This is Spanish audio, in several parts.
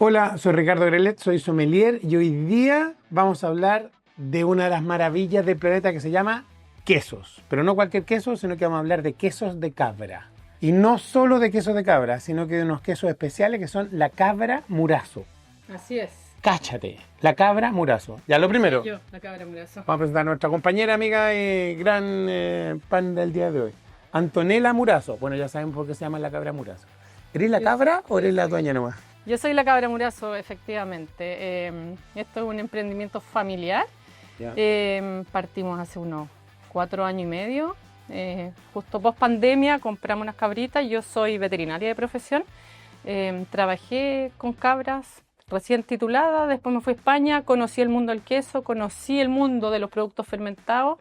Hola, soy Ricardo Grelet, soy sommelier y hoy día vamos a hablar de una de las maravillas del planeta que se llama quesos. Pero no cualquier queso, sino que vamos a hablar de quesos de cabra. Y no solo de quesos de cabra, sino que de unos quesos especiales que son la cabra murazo. Así es. Cáchate, la cabra murazo. Ya lo primero, Yo, la cabra murazo. vamos a presentar a nuestra compañera, amiga y gran pan del día de hoy, Antonella Murazo. Bueno, ya saben por qué se llama la cabra murazo. ¿Eres la cabra o eres la dueña nomás? Yo soy la cabra murazo, efectivamente. Esto es un emprendimiento familiar. Ya. Partimos hace unos 4 años y medio. Justo post pandemia compramos unas cabritas. Yo soy veterinaria de profesión. Trabajé con cabras recién titulada. Después me fui a España, conocí el mundo del queso, conocí el mundo de los productos fermentados.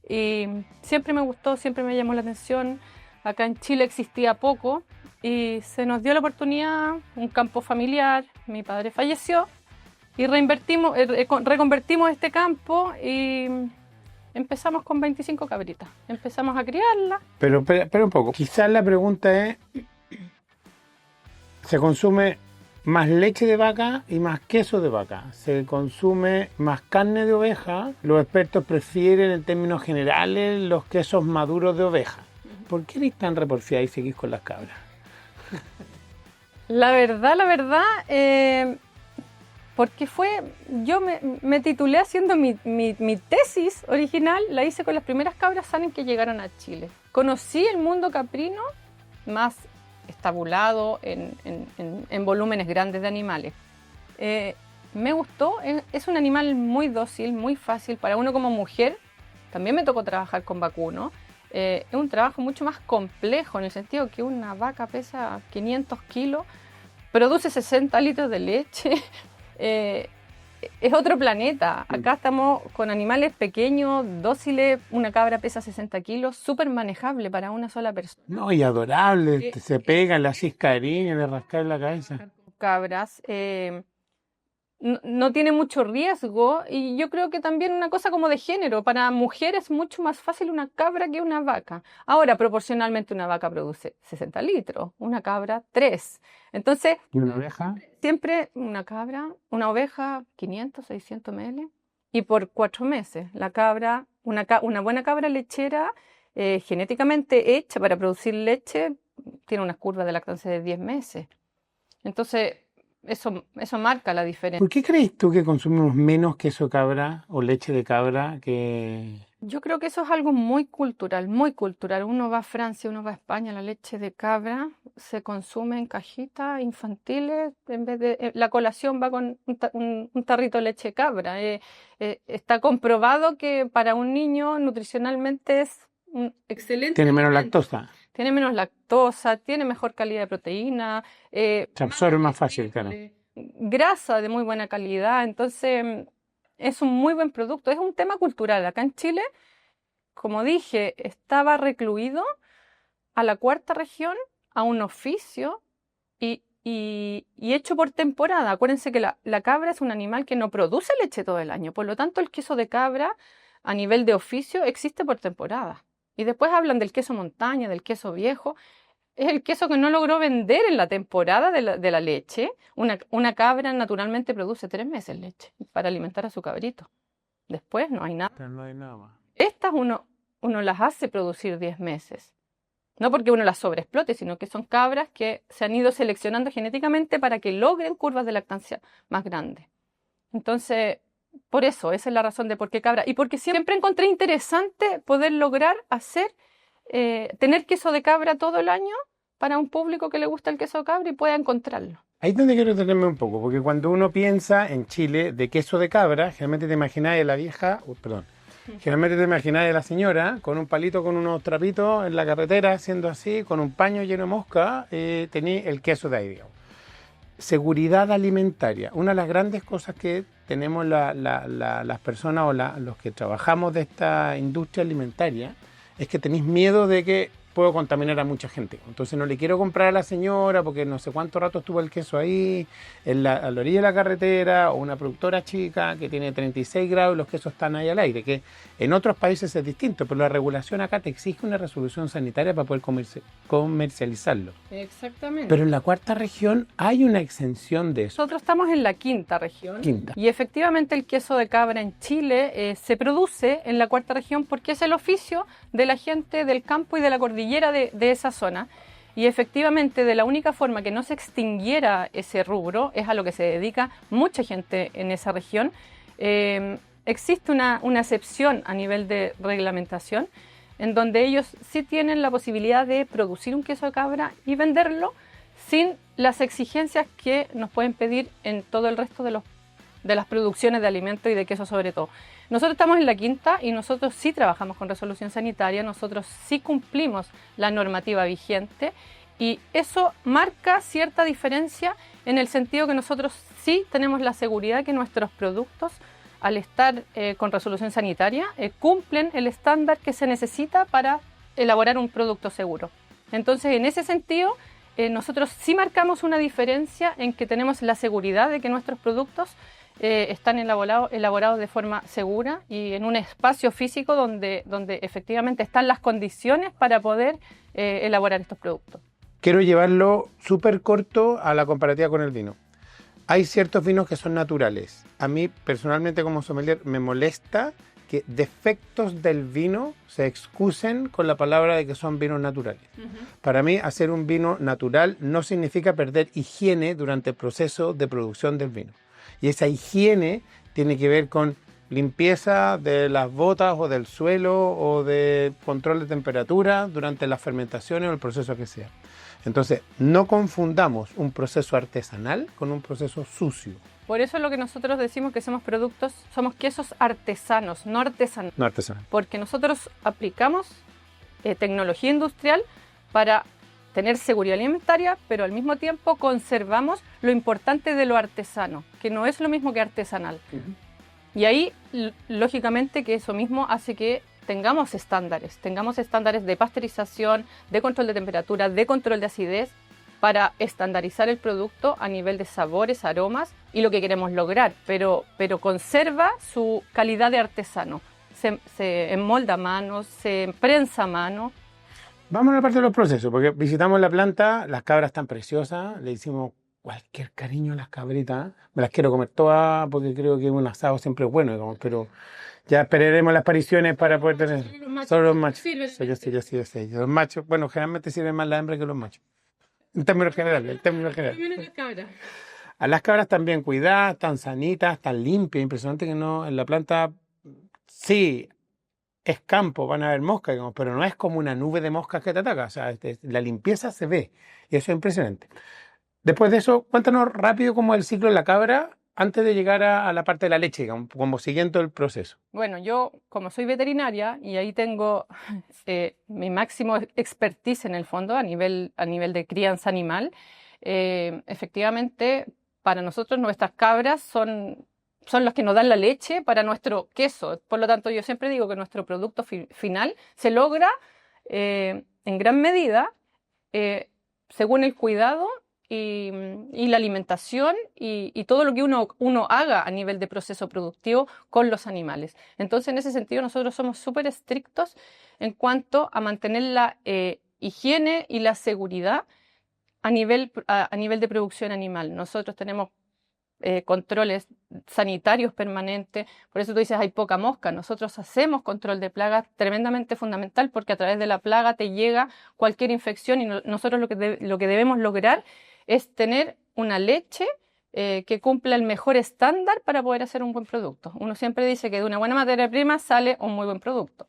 Y siempre me gustó, siempre me llamó la atención. Acá en Chile existía poco. Y se nos dio la oportunidad, un campo familiar, mi padre falleció y reconvertimos este campo y empezamos con 25 cabritas. Empezamos a criarlas. Pero espera un poco, quizás la pregunta es, ¿se consume más leche de vaca y más queso de vaca? ¿Se consume más carne de oveja? Los expertos prefieren en términos generales los quesos maduros de oveja. ¿Por qué eres tan reporfiada y seguís con las cabras? La verdad, porque yo me titulé haciendo mi tesis original, la hice con las primeras cabras sanas que llegaron a Chile. Conocí el mundo caprino más estabulado en volúmenes grandes de animales. Me gustó, es un animal muy dócil, muy fácil para uno como mujer. También me tocó trabajar con vacuno. Es un trabajo mucho más complejo en el sentido que una vaca pesa 500 kilos, produce 60 litros de leche, es otro planeta. Acá estamos con animales pequeños, dóciles, una cabra pesa 60 kilos, súper manejable para una sola persona. No, y adorable, se pegan, le hacís cariño, le rascáis la cabeza. Cabras, no tiene mucho riesgo y yo creo que también una cosa como de género, para mujeres es mucho más fácil una cabra que una vaca. Ahora, proporcionalmente una vaca produce 60 litros, una cabra 3. Entonces, ¿Y una oveja? siempre una oveja 500, 600 ml y por 4 meses. La cabra, una buena cabra lechera genéticamente hecha para producir leche tiene unas curvas de lactancia de 10 meses. Entonces, eso marca la diferencia. ¿Por qué crees tú que consumimos menos queso de cabra o leche de cabra que...? Yo creo que eso es algo muy cultural, muy cultural. Uno va a Francia, uno va a España, la leche de cabra se consume en cajitas infantiles, en vez de la colación va con un tarrito de leche de cabra. Está comprobado que para un niño nutricionalmente es un excelente Tiene menos alimento. lactosa, Tiene menos lactosa, tiene mejor calidad de proteína, se absorbe más fácil, claro. grasa de muy buena calidad, entonces es un muy buen producto. Es un tema cultural. Acá en Chile, como dije, estaba recluido a la 4ª región, a un oficio y hecho por temporada. Acuérdense que la cabra es un animal que no produce leche todo el año, por lo tanto el queso de cabra a nivel de oficio existe por temporada. Y después hablan del queso montaña, del queso viejo. Es el queso que no logró vender en la temporada de la leche. Una cabra naturalmente produce 3 meses leche para alimentar a su cabrito. Después no hay nada. Pero no hay nada más. Estas uno las hace producir 10 meses. No porque uno las sobreexplote, sino que son cabras que se han ido seleccionando genéticamente para que logren curvas de lactancia más grandes. Entonces, por eso, esa es la razón de por qué cabra. Y porque siempre encontré interesante poder lograr tener queso de cabra todo el año para un público que le gusta el queso de cabra y pueda encontrarlo. Ahí es donde quiero detenerme un poco, porque cuando uno piensa en Chile de queso de cabra, generalmente te imagináis a la vieja, generalmente te imagináis a la señora con un palito, con unos trapitos en la carretera, haciendo así, con un paño lleno de mosca, tenéis el queso de ahí, digamos. Seguridad alimentaria. Una de las grandes cosas que tenemos las personas o los que trabajamos de esta industria alimentaria es que tenéis miedo de que puedo contaminar a mucha gente. Entonces no le quiero comprar a la señora porque no sé cuánto rato estuvo el queso ahí, a la orilla de la carretera, o una productora chica que tiene 36 grados y los quesos están ahí al aire, que en otros países es distinto, pero la regulación acá te exige una resolución sanitaria para poder comercializarlo. Exactamente. Pero en la cuarta región hay una exención de eso. Nosotros estamos en la quinta región. Quinta. Y efectivamente el queso de cabra en Chile se produce en la cuarta región porque es el oficio de la gente del campo y de la cordillera de esa zona. Y efectivamente de la única forma que no se extinguiera ese rubro, es a lo que se dedica mucha gente en esa región, existe una excepción a nivel de reglamentación en donde ellos sí tienen la posibilidad de producir un queso de cabra y venderlo sin las exigencias que nos pueden pedir en todo el resto de las producciones de alimentos y de queso sobre todo. Nosotros estamos en la quinta y nosotros sí trabajamos con resolución sanitaria, nosotros sí cumplimos la normativa vigente y eso marca cierta diferencia en el sentido que nosotros sí tenemos la seguridad que nuestros productos, al estar con resolución sanitaria, cumplen el estándar que se necesita para elaborar un producto seguro. Entonces, en ese sentido, nosotros sí marcamos una diferencia en que tenemos la seguridad de que nuestros productos están elaborados de forma segura y en un espacio físico donde efectivamente están las condiciones para poder elaborar estos productos. Quiero llevarlo súper corto a la comparativa con el vino. Hay ciertos vinos que son naturales. A mí, personalmente, como sommelier, me molesta que defectos del vino se excusen con la palabra de que son vinos naturales. Para mí, hacer un vino natural no significa perder higiene durante el proceso de producción del vino. Y esa higiene tiene que ver con limpieza de las botas o del suelo o de control de temperatura durante las fermentaciones o el proceso que sea. Entonces, no confundamos un proceso artesanal con un proceso sucio. Por eso es lo que nosotros decimos que somos quesos artesanos, no artesanales. No artesanal. Porque nosotros aplicamos tecnología industrial para tener seguridad alimentaria, pero al mismo tiempo conservamos lo importante de lo artesano, que no es lo mismo que artesanal. Y ahí, lógicamente, que eso mismo hace que tengamos estándares de pasteurización, de control de temperatura, de control de acidez, para estandarizar el producto a nivel de sabores, aromas y lo que queremos lograr, pero conserva su calidad de artesano. Se enmolda a mano, se prensa a mano. Vamos a la parte de los procesos, porque visitamos la planta, las cabras están preciosas, le hicimos cualquier cariño a las cabritas. Me las quiero comer todas porque creo que un asado siempre es bueno, digamos, pero ya esperaremos las apariciones para poder tener. Solo los machos. Sí, yo sé. Los machos, bueno, generalmente sirven más la hembra que los machos. En términos generales, A las cabras están bien cuidadas, están sanitas, están limpias. Impresionante que no, en la planta, sí, es campo, van a haber moscas, digamos, pero no es como una nube de moscas que te ataca. O sea, la limpieza se ve y eso es impresionante. Después de eso, cuéntanos rápido cómo es el ciclo de la cabra antes de llegar a la parte de la leche, digamos, como siguiendo el proceso. Bueno, yo como soy veterinaria y ahí tengo mi máximo expertise en el fondo a nivel de crianza animal, efectivamente para nosotros nuestras cabras son los que nos dan la leche para nuestro queso. Por lo tanto, yo siempre digo que nuestro producto final se logra en gran medida según el cuidado y la alimentación y todo lo que uno haga a nivel de proceso productivo con los animales. Entonces, en ese sentido, nosotros somos súper estrictos en cuanto a mantener la higiene y la seguridad a nivel de producción animal. Nosotros tenemos controles sanitarios permanentes, por eso tú dices hay poca mosca. Nosotros hacemos control de plagas tremendamente fundamental porque a través de la plaga te llega cualquier infección y nosotros lo que debemos lograr es tener una leche que cumpla el mejor estándar para poder hacer un buen producto. Uno siempre dice que de una buena materia prima sale un muy buen producto.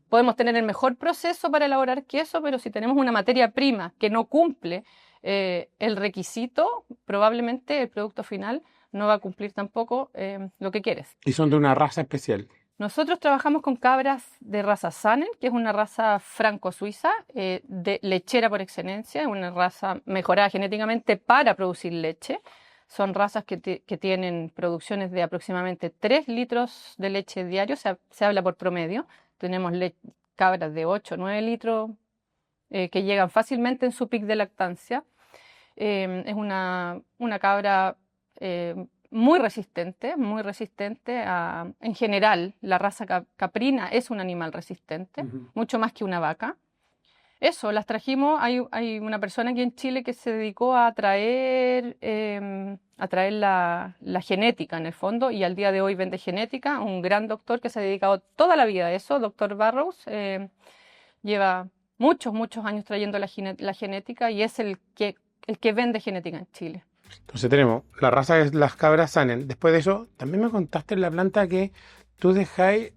Podemos tener el mejor proceso para elaborar queso, pero si tenemos una materia prima que no cumple el requisito, probablemente el producto final no va a cumplir tampoco lo que quieres. ¿Y son de una raza especial? Nosotros trabajamos con cabras de raza Sanen, que es una raza franco-suiza, de lechera por excelencia, es una raza mejorada genéticamente para producir leche. Son razas que tienen producciones de aproximadamente 3 litros de leche diario, se habla por promedio. Tenemos cabras de 8 o 9 litros que llegan fácilmente en su pic de lactancia. Es una cabra muy resistente en general. La raza caprina es un animal resistente, mucho más que una vaca. Eso, las trajimos. Hay una persona aquí en Chile que se dedicó a traer la genética en el fondo, y al día de hoy vende genética. Un gran doctor que se ha dedicado toda la vida a eso, doctor Barrows, lleva muchos años trayendo la genética, y es el que vende genética en Chile. Entonces tenemos la raza que las cabras salen. Después de eso, también me contaste en la planta que tú dejáis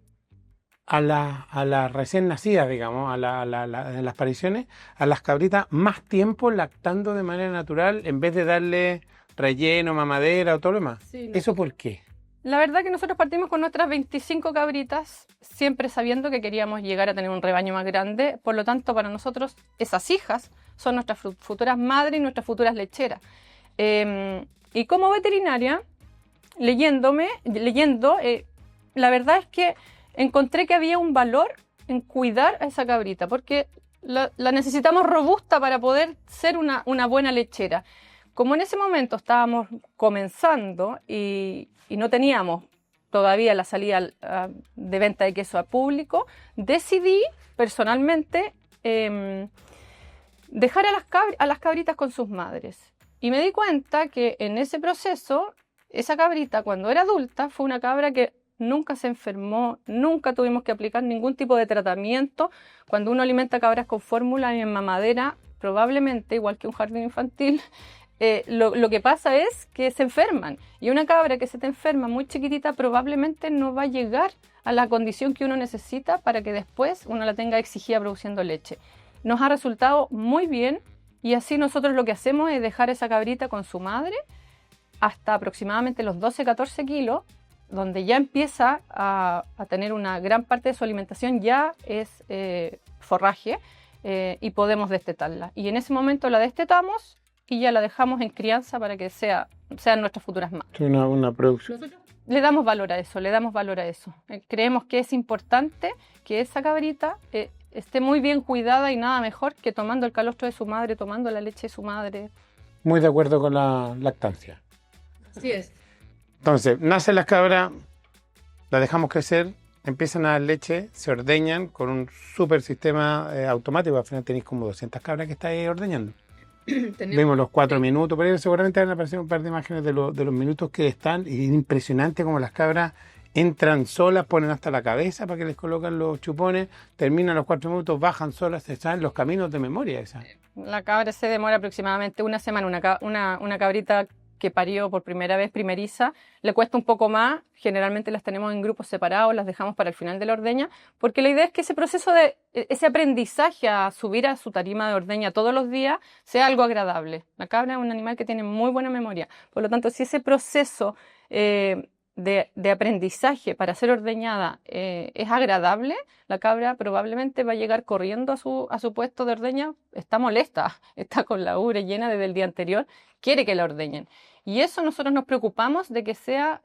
a la recién nacidas, digamos, en las pariciones, a las cabritas más tiempo lactando de manera natural en vez de darle relleno, mamadera o todo lo demás. Sí, ¿eso por qué? La verdad que nosotros partimos con nuestras 25 cabritas, siempre sabiendo que queríamos llegar a tener un rebaño más grande. Por lo tanto, para nosotros, esas hijas son nuestras futuras madres y nuestras futuras lecheras. Y como veterinaria, leyendo, la verdad es que encontré que había un valor en cuidar a esa cabrita, porque la necesitamos robusta para poder ser una buena lechera. Como en ese momento estábamos comenzando y no teníamos todavía la salida de venta de queso a público, decidí personalmente dejar a las cabritas con sus madres. Y me di cuenta que en ese proceso, esa cabrita, cuando era adulta, fue una cabra que nunca se enfermó, nunca tuvimos que aplicar ningún tipo de tratamiento. Cuando uno alimenta cabras con fórmula y en mamadera, probablemente, igual que un jardín infantil, lo que pasa es que se enferman. Y una cabra que se te enferma muy chiquitita probablemente no va a llegar a la condición que uno necesita para que después uno la tenga exigida produciendo leche. Nos ha resultado muy bien, y así nosotros lo que hacemos es dejar esa cabrita con su madre hasta aproximadamente los 12-14 kilos, donde ya empieza a tener una gran parte de su alimentación, ya es forraje, y podemos destetarla. Y en ese momento la destetamos y ya la dejamos en crianza para que sean nuestras futuras madres. Una producción. Nosotros le damos valor a eso. Creemos que es importante que esa cabrita esté muy bien cuidada, y nada mejor que tomando el calostro de su madre, tomando la leche de su madre. Muy de acuerdo con la lactancia. Así es. Entonces, nacen las cabras, las dejamos crecer, empiezan a dar leche, se ordeñan con un súper sistema automático. Al final tenéis como 200 cabras que estáis ordeñando. Vemos los 4 minutos, pero seguramente van a aparecer un par de imágenes de los minutos que están. Y es impresionante como las cabras entran solas, ponen hasta la cabeza para que les colocan los chupones, terminan los 4 minutos, bajan solas, se saben los caminos de memoria. Esa. La cabra se demora aproximadamente una semana. Una cabrita que parió por primera vez, primeriza, le cuesta un poco más. Generalmente las tenemos en grupos separados, las dejamos para el final de la ordeña, porque la idea es que ese proceso ese aprendizaje a subir a su tarima de ordeña todos los días sea algo agradable. La cabra es un animal que tiene muy buena memoria, por lo tanto, si ese proceso de aprendizaje para ser ordeñada es agradable, la cabra probablemente va a llegar corriendo a su puesto de ordeña. Está molesta, está con la ubre llena desde el día anterior, quiere que la ordeñen. Y eso nosotros nos preocupamos de que sea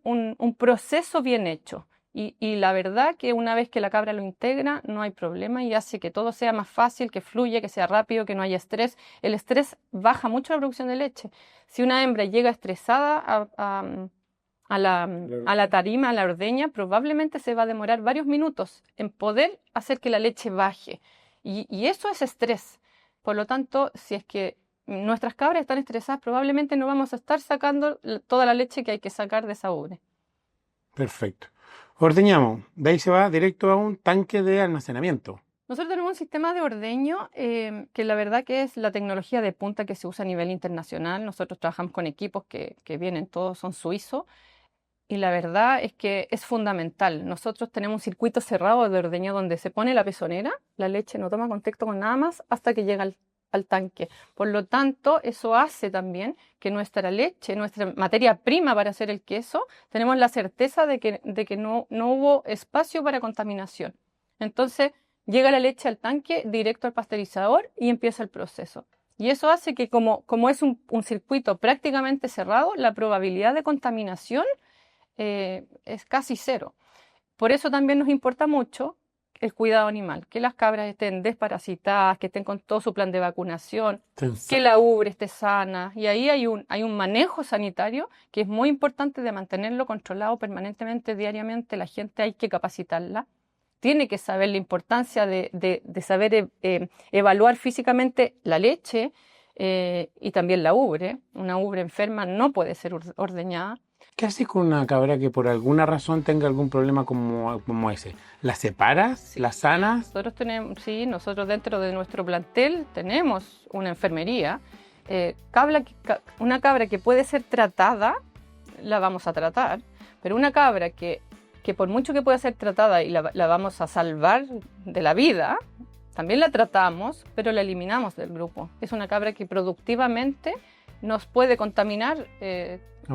un proceso bien hecho. Y la verdad que una vez que la cabra lo integra, no hay problema, y hace que todo sea más fácil, que fluya, que sea rápido, que no haya estrés. El estrés baja mucho la producción de leche. Si una hembra llega estresada a la tarima, a la ordeña, probablemente se va a demorar varios minutos en poder hacer que la leche baje. Y eso es estrés. Por lo tanto, si es que nuestras cabras están estresadas, probablemente no vamos a estar sacando toda la leche que hay que sacar de esa ubre. Perfecto. Ordeñamos, de ahí se va directo a un tanque de almacenamiento. Nosotros tenemos un sistema de ordeño que la verdad que es la tecnología de punta que se usa a nivel internacional. Nosotros trabajamos con equipos que vienen, todos son suizos, y la verdad es que es fundamental. Nosotros tenemos un circuito cerrado de ordeño donde se pone la pezonera, la leche no toma contacto con nada más hasta que llega al tanque. Por lo tanto, eso hace también que nuestra leche, nuestra materia prima para hacer el queso, tenemos la certeza de que no hubo espacio para contaminación. Entonces, llega la leche al tanque, directo al pasteurizador, y empieza el proceso. Y eso hace que como es un circuito prácticamente cerrado, la probabilidad de contaminación es casi cero. Por eso también nos importa mucho el cuidado animal, que las cabras estén desparasitadas, que estén con todo su plan de vacunación, que la ubre esté sana. Y ahí hay un manejo sanitario que es muy importante de mantenerlo controlado permanentemente, diariamente. La gente hay que capacitarla. Tiene que saber la importancia de saber evaluar físicamente la leche y también la ubre. Una ubre enferma no puede ser ordeñada. ¿Qué haces con una cabra que por alguna razón tenga algún problema como ese? ¿La separas? Sí. ¿La sanas? Nosotros dentro de nuestro plantel tenemos una enfermería. Una cabra que puede ser tratada, la vamos a tratar, pero una cabra que por mucho que pueda ser tratada y la vamos a salvar de la vida, también la tratamos, pero la eliminamos del grupo. Es una cabra que productivamente nos puede contaminar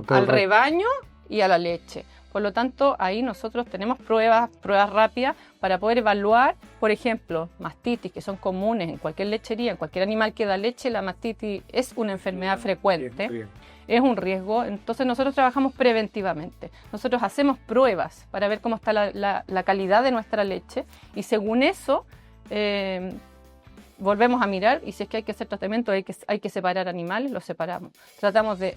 al rebaño y a la leche. Por lo tanto, ahí nosotros tenemos pruebas rápidas para poder evaluar, por ejemplo, mastitis, que son comunes en cualquier lechería, en cualquier animal que da leche. La mastitis es una enfermedad frecuente, bien. Es un riesgo. Entonces nosotros trabajamos preventivamente. Nosotros hacemos pruebas para ver cómo está la calidad de nuestra leche y según eso volvemos a mirar y si es que hay que hacer tratamiento, hay que separar animales, los separamos. Tratamos de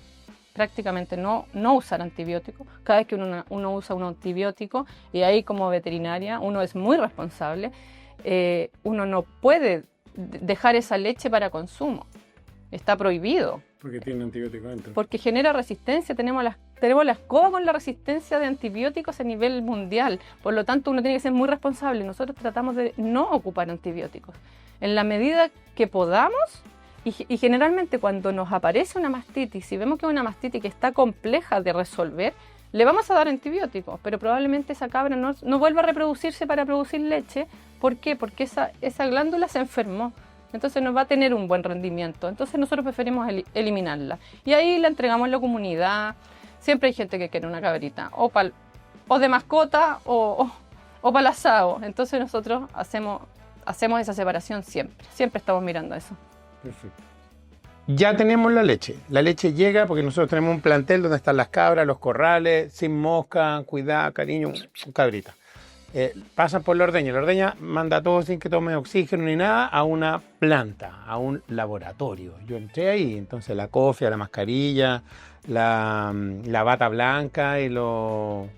prácticamente no usar antibióticos. Cada vez que uno usa un antibiótico, y ahí como veterinaria uno es muy responsable, uno no puede dejar esa leche para consumo. Está prohibido. Porque tiene antibióticos dentro. Porque genera resistencia. Tenemos la escoba con la resistencia de antibióticos a nivel mundial. Por lo tanto, uno tiene que ser muy responsable. Nosotros tratamos de no ocupar antibióticos. En la medida que podamos, y generalmente cuando nos aparece una mastitis, si vemos que es una mastitis que está compleja de resolver, le vamos a dar antibióticos, pero probablemente esa cabra no vuelva a reproducirse para producir leche. ¿Por qué? Porque esa glándula se enfermó. Entonces no va a tener un buen rendimiento. Entonces nosotros preferimos eliminarla. Y ahí la entregamos a la comunidad. Siempre hay gente que quiere una cabrita, o de mascota, o para el asado. Entonces nosotros hacemos esa separación siempre. Siempre estamos mirando eso. Perfecto. Ya tenemos la leche. La leche llega porque nosotros tenemos un plantel donde están las cabras, los corrales, sin mosca, cuidado, cariño, cabrita. Pasan por la ordeña. La ordeña manda todo sin que tome oxígeno ni nada a una planta, a un laboratorio. Yo entré ahí, entonces la cofia, la mascarilla, la bata blanca y los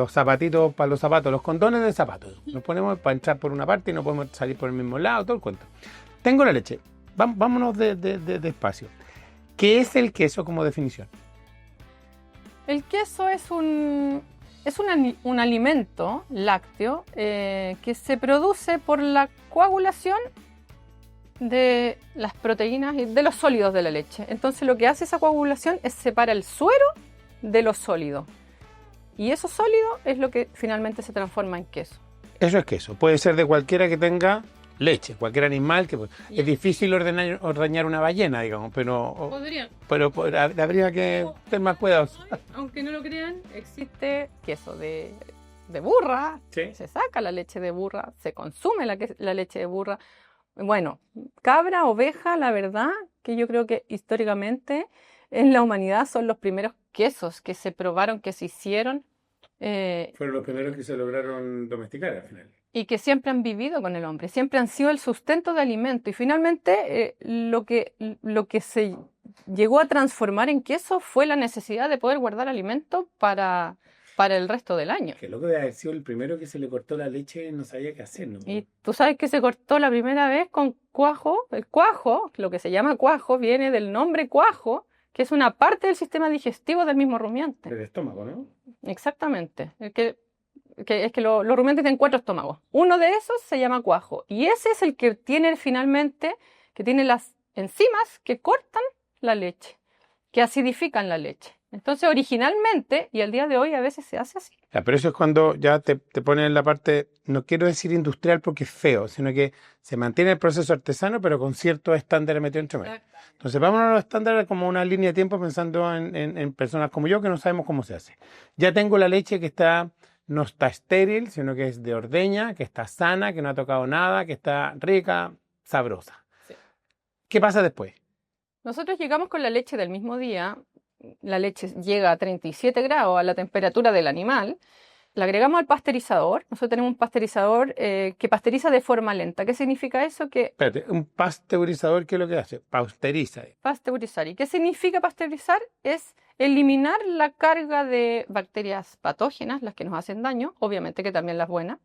zapatitos para los zapatos, los condones de zapatos. Nos ponemos para entrar por una parte y no podemos salir por el mismo lado, todo el cuento. Tengo la leche. Vámonos despacio. ¿Qué es el queso como definición? El queso es un alimento lácteo que se produce por la coagulación de las proteínas y de los sólidos de la leche. Entonces lo que hace esa coagulación es separar el suero de los sólidos. Y eso sólido es lo que finalmente se transforma en queso. Eso es queso. Puede ser de cualquiera que tenga leche, cualquier animal que es difícil ordeñar una ballena, digamos, pero habría que ser más cuidadosos. Aunque no lo crean, existe queso de burra, ¿sí? Se saca la leche de burra, se consume la leche de burra. Bueno, cabra, oveja, la verdad que yo creo que históricamente en la humanidad son los primeros quesos que se probaron, que se hicieron. Fueron los primeros que se lograron domesticar al final. Y que siempre han vivido con el hombre, siempre han sido el sustento de alimento. Y finalmente lo que se llegó a transformar en queso fue la necesidad de poder guardar alimento para el resto del año. Que loco de haber sido el primero que se le cortó la leche y no sabía qué hacer, ¿no? Y tú sabes que se cortó la primera vez con cuajo. El cuajo, lo que se llama cuajo, viene del nombre cuajo, que es una parte del sistema digestivo del mismo rumiante. Del estómago, ¿no? Exactamente. Es que los rumiantes tienen 4 estómagos. Uno de esos se llama cuajo. Y ese es el que tiene finalmente, que tiene las enzimas que cortan la leche, que acidifican la leche. Entonces, originalmente, y al día de hoy a veces se hace así. Ya, pero eso es cuando ya te ponen en la parte, no quiero decir industrial porque es feo, sino que se mantiene el proceso artesano, pero con ciertos estándares metidos entre medio. Entonces, vámonos a los estándares como una línea de tiempo pensando en personas como yo que no sabemos cómo se hace. Ya tengo la leche que no está estéril, sino que es de ordeña, que está sana, que no ha tocado nada, que está rica, sabrosa. Sí. ¿Qué pasa después? Nosotros llegamos con la leche del mismo día. La leche llega a 37 grados a la temperatura del animal. la agregamos al pasteurizador. Nosotros tenemos un pasteurizador que pasteuriza de forma lenta. ¿Qué significa eso? Que Espérate, un pasteurizador, ¿qué es lo que hace? Pasteuriza. pasteurizar. ¿Y qué significa pasteurizar? Es eliminar la carga de bacterias patógenas, las que nos hacen daño, obviamente que también las buenas.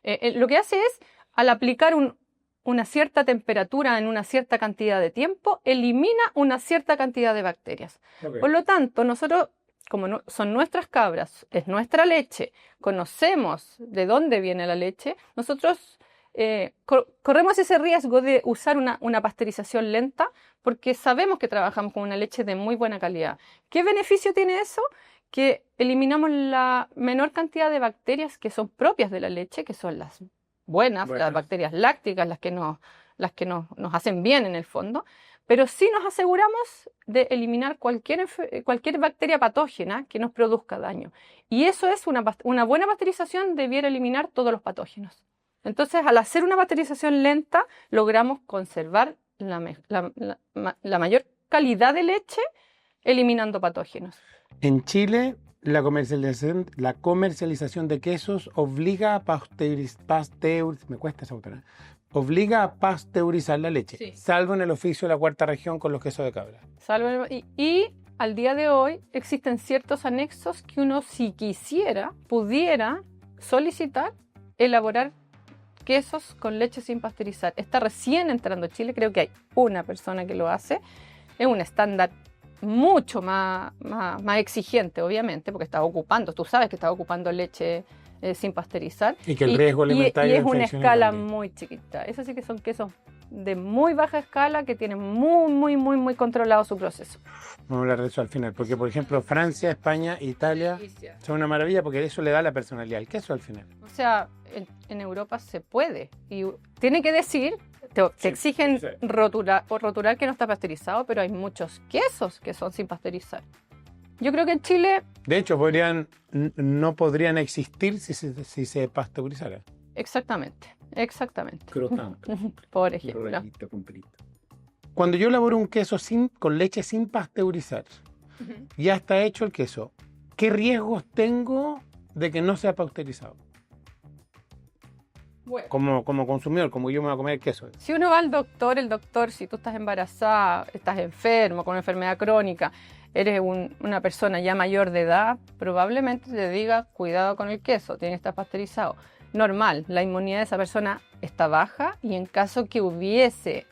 Lo que hace es, al aplicar una cierta temperatura en una cierta cantidad de tiempo, elimina una cierta cantidad de bacterias. Okay. Por lo tanto, nosotros, como no, son nuestras cabras, es nuestra leche, conocemos de dónde viene la leche, nosotros corremos ese riesgo de usar una pasteurización lenta porque sabemos que trabajamos con una leche de muy buena calidad. ¿Qué beneficio tiene eso? Que eliminamos la menor cantidad de bacterias que son propias de la leche, que son las buenas, las bacterias lácticas, las que nos hacen bien en el fondo, pero sí nos aseguramos de eliminar cualquier bacteria patógena que nos produzca daño. Y eso es una buena pasteurización, debiera eliminar todos los patógenos. Entonces, al hacer una pasteurización lenta, logramos conservar la mayor calidad de leche eliminando patógenos. En Chile, la comercialización de quesos obliga a obliga a pasteurizar la leche, Sí. salvo en el oficio de la cuarta región con los quesos de cabra. Y al día de hoy existen ciertos anexos que uno, si quisiera, pudiera solicitar elaborar quesos con leche sin pasteurizar. Está recién entrando a Chile, creo que hay una persona que lo hace. Es un estándar mucho más exigente, obviamente, porque tú sabes que estás ocupando leche sin pasteurizar. Y que el riesgo alimentario y es una escala también. muy chiquita. Eso sí que son quesos de muy baja escala que tienen muy controlado su proceso. Vamos a hablar de eso al final, porque por ejemplo Francia, España, Italia son una maravilla porque eso le da la personalidad al queso al final. O sea, en Europa se puede y tiene que decir, te exigen roturar que no está pasteurizado, pero hay muchos quesos que son sin pasteurizar. Yo creo que en Chile... De hecho, no podrían existir si se pasteurizara. Exactamente. Crocante. Por ejemplo. Cuando yo elaboro un queso con leche sin pasteurizar, ya está hecho el queso, ¿qué riesgos tengo de que no sea pasteurizado? Bueno. Como consumidor, como yo me voy a comer el queso. Si uno va al doctor, si tú estás embarazada, estás enfermo, con una enfermedad crónica, eres una persona ya mayor de edad, probablemente te diga, cuidado con el queso, tiene que estar pasteurizado. Normal, la inmunidad de esa persona está baja y en caso que hubiese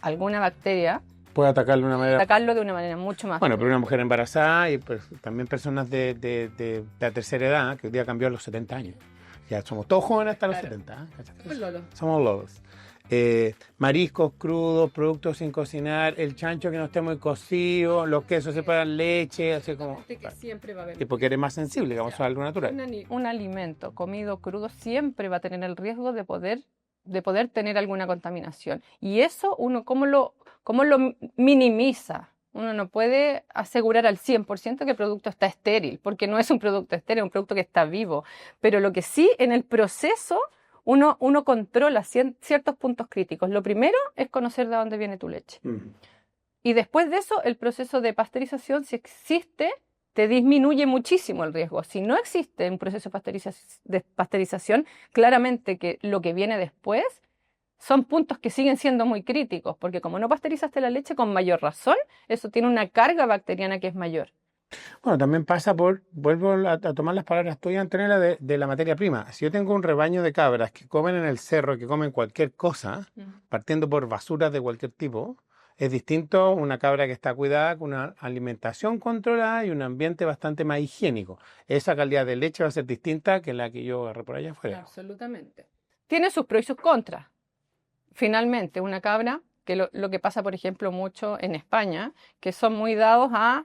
alguna bacteria, puede atacarlo de una manera mucho más. Bueno, pero una mujer embarazada y pues, también personas de la tercera edad, que hoy día cambió a los 70 años. Ya somos todos jóvenes hasta los 70. Somos lolos. Mariscos crudos, productos sin cocinar, el chancho que no esté muy cocido, los quesos separan leche, así como... Que siempre va a haber. Y porque eres más sensible, que vamos a algo natural. Un alimento comido crudo siempre va a tener el riesgo de poder tener alguna contaminación. Y eso uno, ¿cómo lo minimiza? Uno no puede asegurar al 100% que el producto está estéril, porque no es un producto estéril, es un producto que está vivo. Pero lo que sí, en el proceso, uno controla ciertos puntos críticos. Lo primero es conocer de dónde viene tu leche. Y después de eso, el proceso de pasteurización, si existe, te disminuye muchísimo el riesgo. Si no existe un proceso de pasteurización, claramente que lo que viene después son puntos que siguen siendo muy críticos, porque como no pasteurizaste la leche, con mayor razón, eso tiene una carga bacteriana que es mayor. Bueno, también pasa vuelvo a tomar las palabras tuyas, Antonella, de la materia prima. Si yo tengo un rebaño de cabras que comen en el cerro, que comen cualquier cosa, partiendo por basuras de cualquier tipo, es distinto una cabra que está cuidada con una alimentación controlada y un ambiente bastante más higiénico. Esa calidad de leche va a ser distinta que la que yo agarré por allá afuera. Absolutamente. Tiene sus pros y sus contras. Finalmente, una cabra, que lo que pasa, por ejemplo, mucho en España, que son muy dados a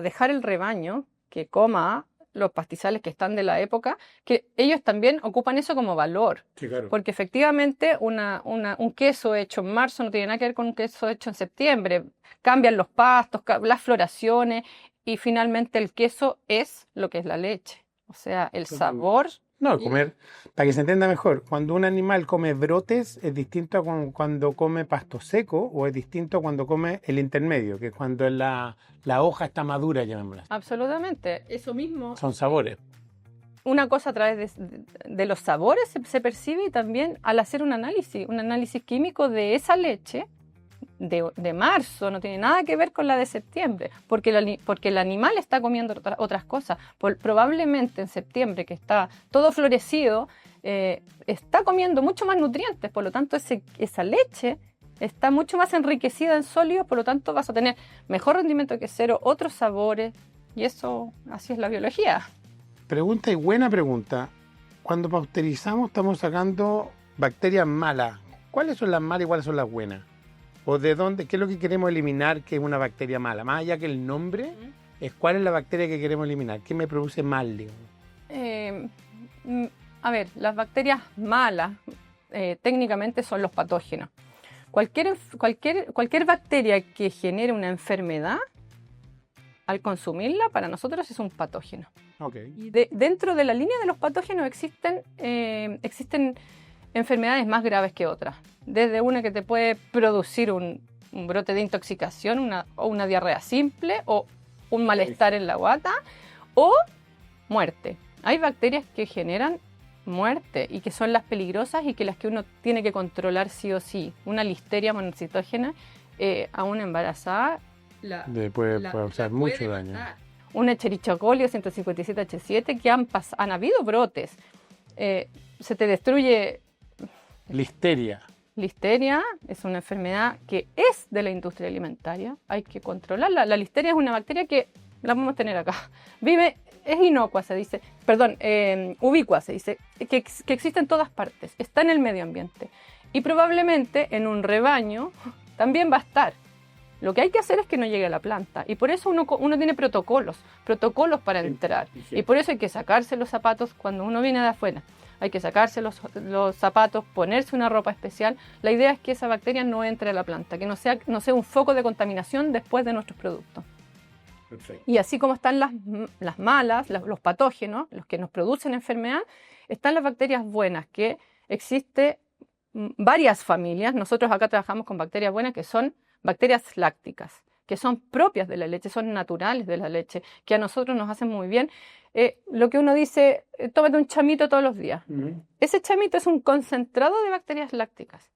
dejar el rebaño que coma los pastizales que están de la época, que ellos también ocupan eso como valor. Sí, claro. Porque efectivamente un queso hecho en marzo no tiene nada que ver con un queso hecho en septiembre. Cambian los pastos, las floraciones y finalmente el queso es lo que es la leche. O sea, el sabor... No, comer, para que se entienda mejor, cuando un animal come brotes es distinto a cuando come pasto seco o es distinto a cuando come el intermedio, que es cuando la hoja está madura, llamémosla. Absolutamente, eso mismo. Son sabores. una cosa a través de los sabores se percibe, y también al hacer un análisis químico de esa leche de marzo, no tiene nada que ver con la de septiembre, porque el animal está comiendo otras cosas. Probablemente en septiembre, que está todo florecido, está comiendo mucho más nutrientes, por lo tanto esa leche está mucho más enriquecida en sólidos, por lo tanto vas a tener mejor rendimiento que cero, otros sabores, y eso, así es la biología. Pregunta y buena pregunta. Cuando pasteurizamos estamos sacando bacterias malas. ¿Cuáles son las malas y cuáles son las buenas? ¿O de dónde? ¿Qué es lo que queremos eliminar que es una bacteria mala? Más allá que el nombre, es cuál es la bacteria que queremos eliminar. ¿Qué me produce mal, digamos? A ver, las bacterias malas técnicamente son los patógenos. Cualquier bacteria que genere una enfermedad, al consumirla, para nosotros es un patógeno. Okay. Y dentro de la línea de los patógenos existen enfermedades más graves que otras. Desde una que te puede producir un brote de intoxicación, o una diarrea simple, o un malestar en la guata, o muerte. Hay bacterias que generan muerte y que son las peligrosas y que las que uno tiene que controlar sí o sí. Una listeria monocitógena a una embarazada puede causar mucho daño. Un Escherichia coli 157H7, que han habido brotes. Se te destruye. Listeria. Listeria es una enfermedad que es de la industria alimentaria, hay que controlarla. La listeria es una bacteria que la podemos tener acá. Es inocua, se dice, ubicua, se dice, que existe en todas partes, está en el medio ambiente. Y probablemente en un rebaño también va a estar. Lo que hay que hacer es que no llegue a la planta. Y por eso uno tiene protocolos para entrar. Y por eso hay que sacarse los zapatos cuando uno viene de afuera. Hay que sacarse los zapatos, ponerse una ropa especial. La idea es que esa bacteria no entre a la planta, que no sea un foco de contaminación después de nuestros productos. Perfecto. Y así como están las malas, los patógenos, los que nos producen enfermedad, están las bacterias buenas, que existe varias familias. Nosotros acá trabajamos con bacterias buenas, que son bacterias lácticas, que son propias de la leche, son naturales de la leche, que a nosotros nos hacen muy bien. Lo que uno dice, tómate un chamito todos los días. Ese chamito es un concentrado de bacterias lácticas,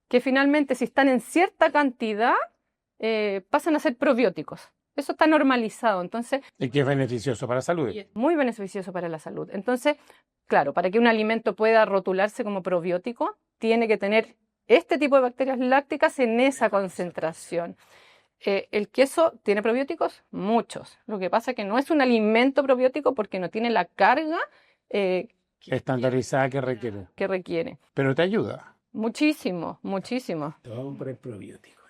que finalmente, si están en cierta cantidad, pasan a ser probióticos. Eso está normalizado, entonces. Y que es beneficioso para la salud. Y es muy beneficioso para la salud. Entonces, claro, para que un alimento pueda rotularse como probiótico, tiene que tener este tipo de bacterias lácticas en esa concentración. El queso tiene probióticos, muchos. Lo que pasa es que no es un alimento probiótico porque no tiene la carga estandarizada que requiere. Pero te ayuda. Muchísimo, muchísimo. Te vamos por el probiótico.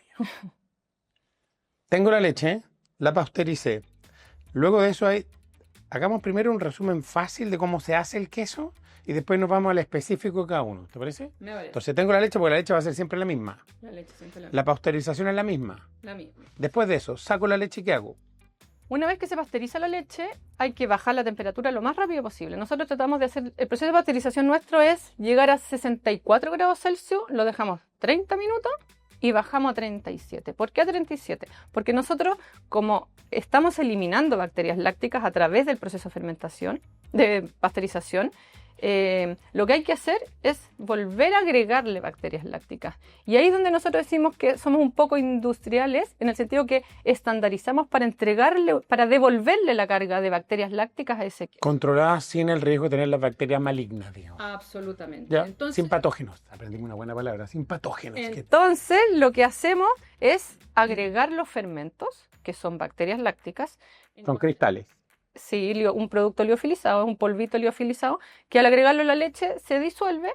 Tengo la leche, la pasteuricé. Luego de eso hagamos primero un resumen fácil de cómo se hace el queso y después nos vamos al específico de cada uno. ¿Te parece? Me parece. Entonces tengo la leche porque la leche va a ser siempre la misma. La leche siempre La pasteurización es la misma. La misma. Después de eso, saco la leche y ¿qué hago? Una vez que se pasteuriza la leche, hay que bajar la temperatura lo más rápido posible. Nosotros tratamos de hacer, el proceso de pasteurización nuestro es llegar a 64 grados Celsius, lo dejamos 30 minutos y bajamos a 37. ¿Por qué a 37? Porque nosotros, como estamos eliminando bacterias lácticas a través del proceso de pasteurización, lo que hay que hacer es volver a agregarle bacterias lácticas. Y ahí es donde nosotros decimos que somos un poco industriales, en el sentido que estandarizamos para devolverle la carga de bacterias lácticas a ese queso. Controladas sin el riesgo de tener las bacterias malignas, digamos. Absolutamente. ¿Ya? Entonces, sin patógenos. Aprendimos una buena palabra, sin patógenos. Entonces, lo que hacemos es agregar los fermentos, que son bacterias lácticas. Son cristales. Sí, un producto liofilizado, un polvito liofilizado, que al agregarlo a la leche se disuelve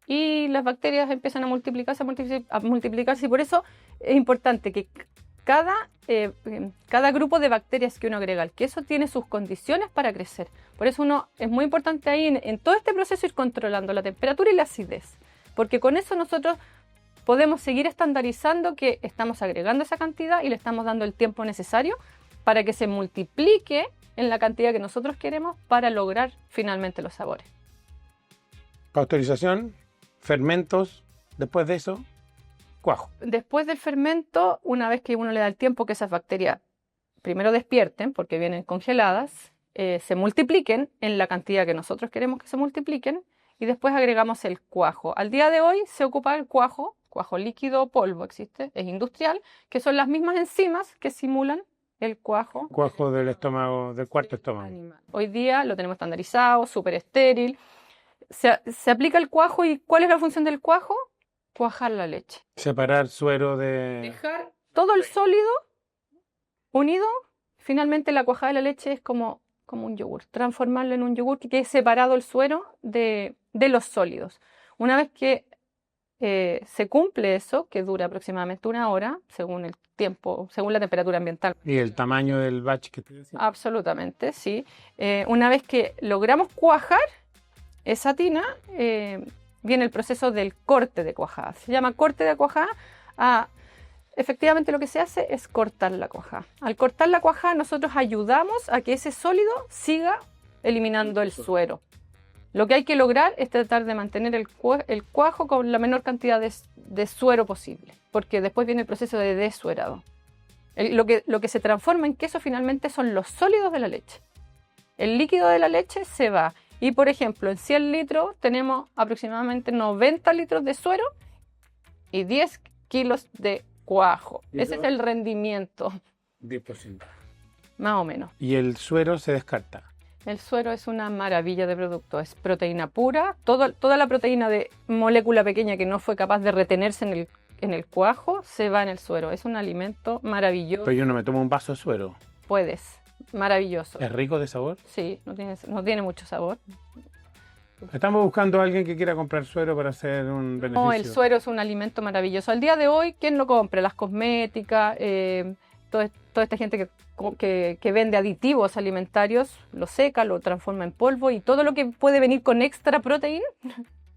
y las bacterias empiezan a multiplicarse, y por eso es importante que cada grupo de bacterias que uno agrega al queso tiene sus condiciones para crecer. Por eso es muy importante ahí en todo este proceso ir controlando la temperatura y la acidez, porque con eso nosotros podemos seguir estandarizando que estamos agregando esa cantidad y le estamos dando el tiempo necesario para que se multiplique en la cantidad que nosotros queremos para lograr finalmente los sabores. Pasteurización, fermentos, después de eso, cuajo. Después del fermento, una vez que uno le da el tiempo que esas bacterias primero despierten, porque vienen congeladas, se multipliquen en la cantidad que nosotros queremos que se multipliquen y después agregamos el cuajo. Al día de hoy se ocupa el cuajo líquido o polvo existe, es industrial, que son las mismas enzimas que simulan el cuajo. Cuajo del estómago, del cuarto estómago. Animal. Hoy día lo tenemos estandarizado, súper estéril. Se aplica el cuajo y ¿cuál es la función del cuajo? Cuajar la leche. Separar suero de... Dejar todo el sólido unido. Finalmente la cuajada de la leche es como un yogur. Transformarlo en un yogur que quede separado el suero de los sólidos. Una vez que se cumple eso, que dura aproximadamente 1 hora, según el tiempo, según la temperatura ambiental. Y el tamaño del batch que estoy haciendo. Absolutamente, sí. Una vez que logramos cuajar esa tina, viene el proceso del corte de cuajada. Se llama corte de cuajada. Efectivamente lo que se hace es cortar la cuajada. Al cortar la cuajada nosotros ayudamos a que ese sólido siga eliminando el suero. Lo que hay que lograr es tratar de mantener el cuajo con la menor cantidad de suero posible, porque después viene el proceso de desuerado. Lo que se transforma en queso finalmente son los sólidos de la leche. El líquido de la leche se va y, por ejemplo, en 100 litros tenemos aproximadamente 90 litros de suero y 10 kilos de cuajo. Ese es el rendimiento. 10%. Más o menos. Y el suero se descarta. El suero es una maravilla de producto, es proteína pura, toda la proteína de molécula pequeña que no fue capaz de retenerse en el cuajo se va en el suero, es un alimento maravilloso. Pero yo no me tomo un vaso de suero. Puedes, maravilloso. ¿Es rico de sabor? Sí, no tiene mucho sabor. Estamos buscando a alguien que quiera comprar suero para hacer un beneficio. No, el suero es un alimento maravilloso. Al día de hoy, ¿quién lo compra? Las cosméticas, toda esta gente que vende aditivos alimentarios, lo seca, lo transforma en polvo y todo lo que puede venir con extra proteína,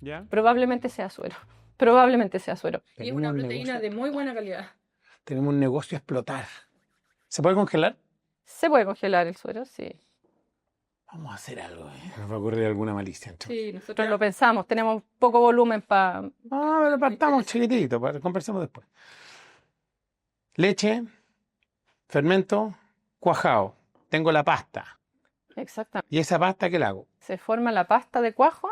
¿Ya? probablemente sea suero. Probablemente sea suero. Y es Tenemos una un proteína negocio. de muy buena calidad. Tenemos un negocio a explotar. ¿Se puede congelar? Se puede congelar el suero, sí. Vamos a hacer algo, Nos va a ocurrir alguna malicia. Sí, nosotros lo pensamos. Tenemos poco volumen para... No, pero partamos chiquitito, conversemos después. Leche, fermento, cuajado. Tengo la pasta. Exactamente. ¿Y esa pasta qué la hago? Se forma la pasta de cuajo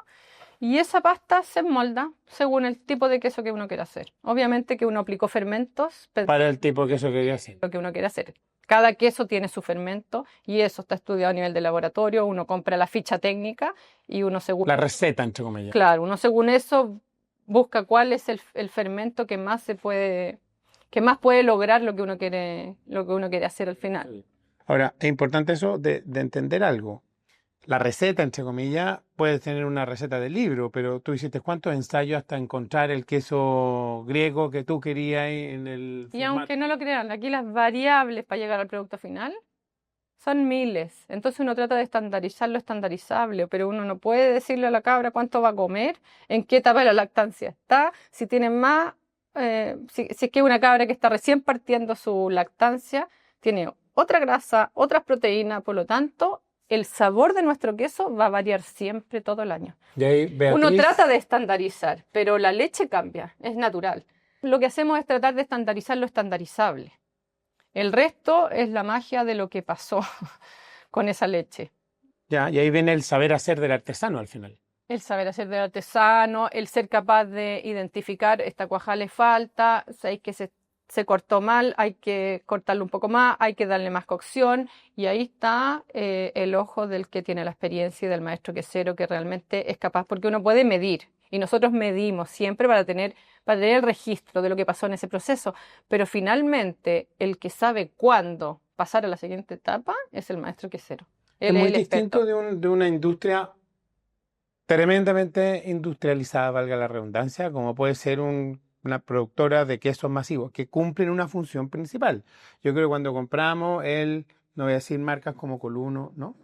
y esa pasta se molda según el tipo de queso que uno quiera hacer. Obviamente que uno aplicó fermentos Para el tipo de queso que quería hacer. lo que uno quiere hacer. Cada queso tiene su fermento y eso está estudiado a nivel de laboratorio. Uno compra la ficha técnica y uno según... La receta, entre comillas. Claro, uno según eso busca cuál es el fermento que más puede lograr lo que uno quiere hacer al final. Ahora, es importante eso de entender algo. La receta, entre comillas, puede tener una receta de libro, pero tú hiciste cuántos ensayos hasta encontrar el queso griego que tú querías en el Y formato? aunque no lo crean, aquí las variables para llegar al producto final son miles. Entonces uno trata de estandarizar lo estandarizable, pero uno no puede decirle a la cabra cuánto va a comer, en qué etapa de la lactancia está, si tiene más, si es que una cabra que está recién partiendo su lactancia, tiene otra grasa, otras proteínas, por lo tanto, el sabor de nuestro queso va a variar siempre todo el año. Y ahí, Beatriz, Uno trata de estandarizar, pero la leche cambia, es natural. Lo que hacemos es tratar de estandarizar lo estandarizable. El resto es la magia de lo que pasó con esa leche. ya, y ahí viene el saber hacer del artesano al final. El saber hacer del artesano, el ser capaz de identificar esta cuajada le falta, sabéis que se cortó mal, hay que cortarlo un poco más, hay que darle más cocción y ahí está el ojo del que tiene la experiencia y del maestro quesero que realmente es capaz, porque uno puede medir y nosotros medimos siempre para tener el registro de lo que pasó en ese proceso, pero finalmente el que sabe cuándo pasar a la siguiente etapa es el maestro quesero. Es Él muy el experto. distinto de una industria tremendamente industrializada, valga la redundancia, como puede ser una productora de quesos masivos que cumplen una función principal. Yo creo que cuando compramos no voy a decir marcas como Coluno, ¿no?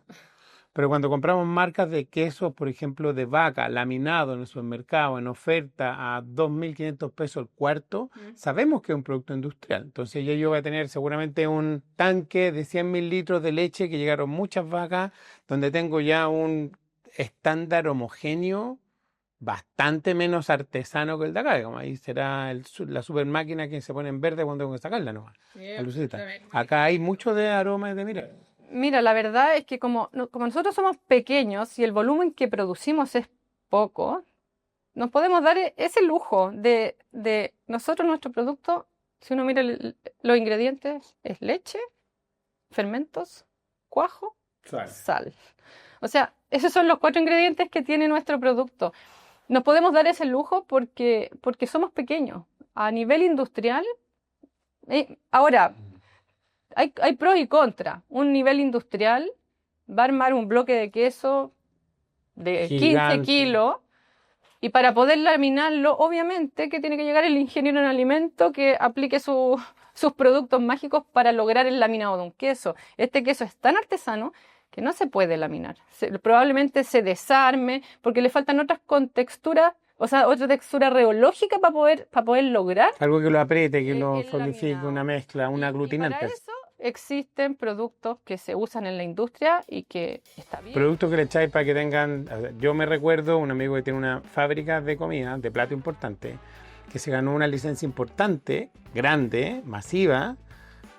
Pero cuando compramos marcas de quesos, por ejemplo, de vaca, laminado en el supermercado, en oferta a 2.500 pesos el cuarto, sabemos que es un producto industrial. Entonces yo voy a tener seguramente un tanque de 100.000 litros de leche que llegaron muchas vacas, donde tengo ya un estándar homogéneo bastante menos artesano que el de acá. Como ahí será la super máquina que se pone en verde cuando tengo que sacarla nomás. La lucecita. Acá hay mucho de aroma y de mirar. Mira, la verdad es que como nosotros somos pequeños y el volumen que producimos es poco, nos podemos dar ese lujo de nosotros, nuestro producto, si uno mira los ingredientes, es leche, fermentos, cuajo, sal. O sea, esos son los 4 ingredientes que tiene nuestro producto. Nos podemos dar ese lujo porque somos pequeños. A nivel industrial, ahora, hay pros y contras. Un nivel industrial va a armar un bloque de queso de Gigante. 15 kilos y para poder laminarlo, obviamente que tiene que llegar el ingeniero en alimento que aplique sus productos mágicos para lograr el laminado de un queso. Este queso es tan artesano que no se puede laminar. Probablemente se desarme porque le faltan otras contexturas, o sea, otra textura reológica para poder lograr. Algo que lo apriete, que lo el solidifique, laminado. una mezcla, un Y aglutinante. para eso existen productos que se usan en la industria y que está bien. Productos que le echáis para que tengan... Yo me recuerdo un amigo que tiene una fábrica de comida, de plato importante, que se ganó una licencia importante, grande, masiva.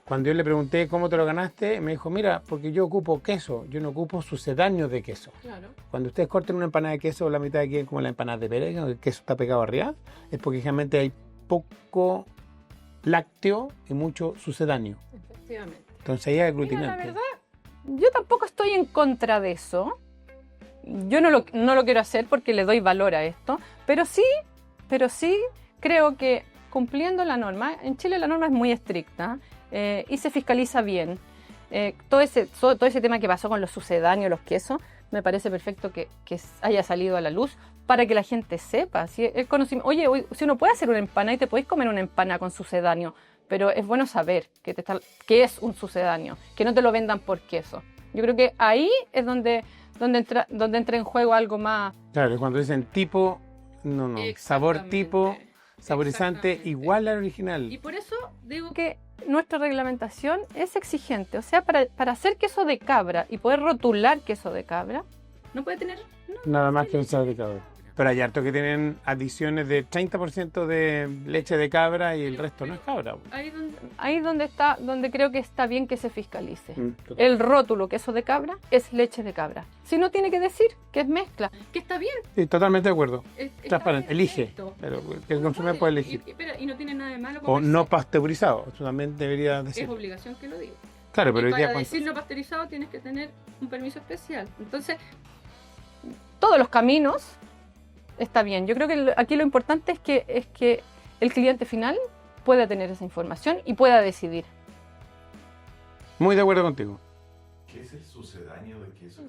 Cuando yo le pregunté cómo te lo ganaste, me dijo, mira, porque yo ocupo queso, yo no ocupo sucedáneos de queso. Claro. Cuando ustedes corten una empanada de queso, la mitad de aquí es como la empanada de Pérez, el queso está pegado arriba, es porque generalmente hay poco lácteo y mucho sucedáneo. Efectivamente. Entonces ahí hay Mira, la aglutinante. verdad, yo tampoco estoy en contra de eso. Yo no lo quiero hacer porque le doy valor a esto, pero sí creo que cumpliendo la norma, en Chile la norma es muy estricta y se fiscaliza bien. Todo ese tema que pasó con los sucedáneos, los quesos, me parece perfecto que haya salido a la luz para que la gente sepa. Si el conocimiento, oye, si uno puede hacer una empanada y te podéis comer una empanada con sucedáneo, pero es bueno saber que es un sucedáneo, que no te lo vendan por queso. Yo creo que ahí es donde entra en juego algo más... Claro, cuando dicen tipo, no, sabor tipo, saborizante Exactamente. igual al original. Y por eso digo que nuestra reglamentación es exigente. O sea, para hacer queso de cabra y poder rotular queso de cabra, no puede tener... Nada más que un sabor de cabra. Pero hay harto que tienen adiciones de 30% de leche de cabra y el resto no es cabra. Ahí donde creo que está bien que se fiscalice. Total. El rótulo queso de cabra es leche de cabra. Si no tiene que decir que es mezcla, que está bien. Sí, totalmente de acuerdo. Está Transparente. Elige. perfecto. Pero que el consumidor puede elegir. Y no tiene nada de malo. O no pasteurizado. Eso también debería decir. Es obligación que lo diga. Claro, pero Y hoy día para ¿cuánto? decir no pasteurizado tienes que tener un permiso especial. Entonces, todos los caminos está bien. Yo creo que aquí lo importante es que el cliente final pueda tener esa información y pueda decidir. Muy de acuerdo contigo. ¿Qué es el sucedáneo de queso?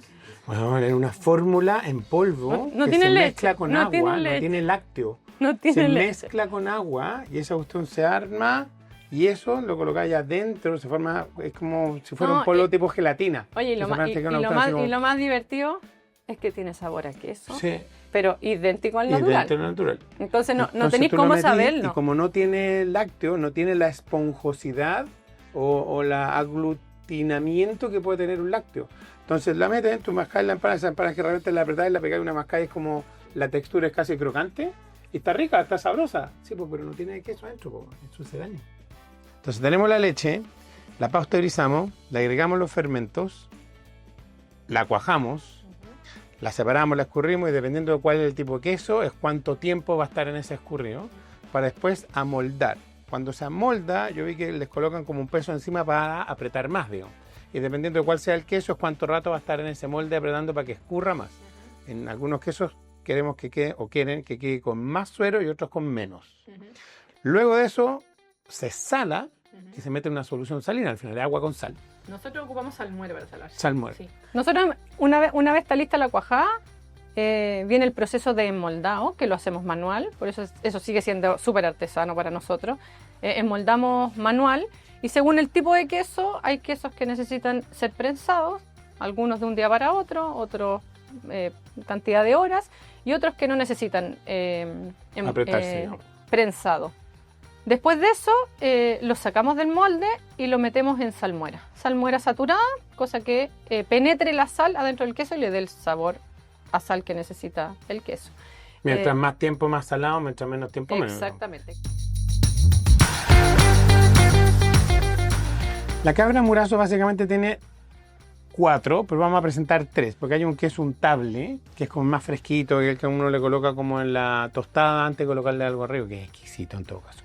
Bueno, es una fórmula en polvo No que tiene se leche, mezcla con no agua, tiene no leche. tiene lácteo. No tiene Se leche. mezcla con agua y esa cuestión se arma y eso lo colocáis adentro, se forma, es como si fuera No, un polvo tipo gelatina. Oye, y Que lo, se más, forma y, así y con una lo cuestión más, así como- y lo más divertido es que tiene sabor a queso, Sí, pero idéntico al y natural. dentro natural. Entonces no Entonces tenéis tú lo cómo metís saberlo. Y como no tiene lácteo, no tiene la esponjosidad o la aglutinamiento que puede tener un lácteo. Entonces la metes, tú mascáis la empanada, esa empanada que realmente la apretáis, la pegáis una mascada y es como la textura es casi crocante y está rica, está sabrosa. Sí, pues, pero no tiene queso adentro, pues, es sucedáneo. Entonces tenemos la leche, la pasteurizamos, le agregamos los fermentos, la cuajamos, la separamos, la escurrimos y dependiendo de cuál es el tipo de queso, es cuánto tiempo va a estar en ese escurrido para después amoldar. Cuando se amolda, yo vi que les colocan como un peso encima para apretar más, digo. Y dependiendo de cuál sea el queso, es cuánto rato va a estar en ese molde apretando para que escurra más. En algunos quesos queremos que quede, o quieren que quede con más suero y otros con menos. Luego de eso, se sala y se mete en una solución salina, al final de agua con sal. Nosotros ocupamos salmuera para salar. Salmuera. Sí. Nosotros, una vez está lista la cuajada, viene el proceso de enmoldado, que lo hacemos manual, por eso sigue siendo súper artesano para nosotros. Enmoldamos manual y según el tipo de queso, hay quesos que necesitan ser prensados, algunos de un día para otros cantidad de horas, y otros que no necesitan Apretarse, digamos. prensado. Después de eso, lo sacamos del molde y lo metemos en salmuera. Salmuera saturada, cosa que penetre la sal adentro del queso y le dé el sabor a sal que necesita el queso. Mientras más tiempo más salado, mientras menos tiempo menos. Exactamente. La cabra murazo básicamente tiene 4, pero vamos a presentar 3, porque hay un queso untable, que es como más fresquito, y el que uno le coloca como en la tostada antes de colocarle algo arriba, que es exquisito en todo caso.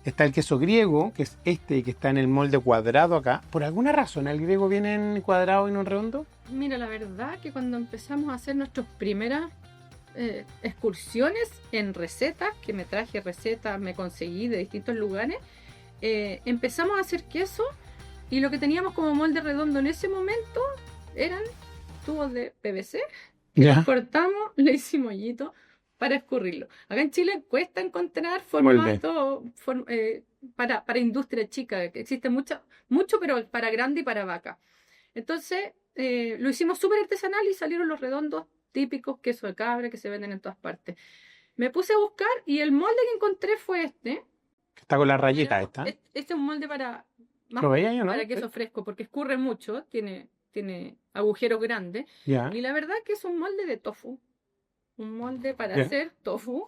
Está el queso griego, que es este que está en el molde cuadrado acá. ¿Por alguna razón el griego viene en cuadrado y no en redondo? Mira, la verdad que cuando empezamos a hacer nuestras primeras excursiones en recetas, que me traje recetas, me conseguí de distintos lugares, empezamos a hacer queso y lo que teníamos como molde redondo en ese momento eran tubos de PVC que los cortamos, le hicimos hoyito para escurrirlo. Acá en Chile cuesta encontrar formato para industria chica, que existe mucho, pero para grande y para vaca. Entonces lo hicimos súper artesanal y salieron los redondos típicos queso de cabra que se venden en todas partes. Me puse a buscar y el molde que encontré fue este. Está con la rayita esta. Este es un molde para queso fresco, porque escurre mucho, tiene agujeros grandes. Ya. Y la verdad que es un molde de tofu. Un molde para hacer tofu.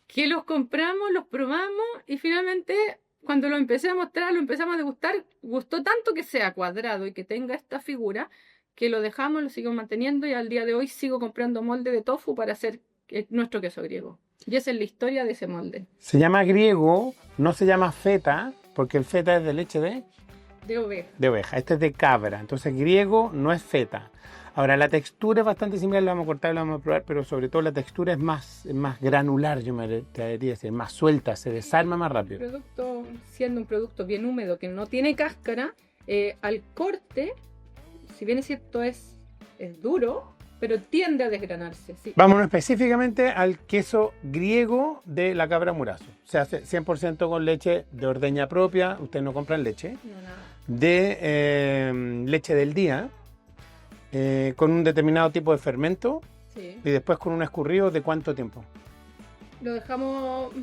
Que los compramos, los probamos y finalmente cuando lo empecé a mostrar, lo empezamos a degustar, gustó tanto que sea cuadrado y que tenga esta figura que lo dejamos, lo sigo manteniendo y al día de hoy sigo comprando molde de tofu para hacer nuestro queso griego. Y esa es la historia de ese molde. Se llama griego, no se llama feta, porque el feta es de leche de oveja. De oveja, este es de cabra, entonces griego no es feta. Ahora la textura es bastante similar, la vamos a cortar y la vamos a probar, pero sobre todo la textura es más granular, yo me atrevería a decir, más suelta, se desarma más rápido. El producto, siendo un producto bien húmedo que no tiene cáscara, al corte, si bien es cierto es duro, pero tiende a desgranarse. Sí. Vámonos específicamente al queso griego de la cabra Murazo. Se hace 100% con leche de ordeña propia, ustedes no compran leche, No, nada. de leche del día, con un determinado tipo de fermento, sí. Y después con un escurrido de ¿cuánto tiempo? Lo dejamos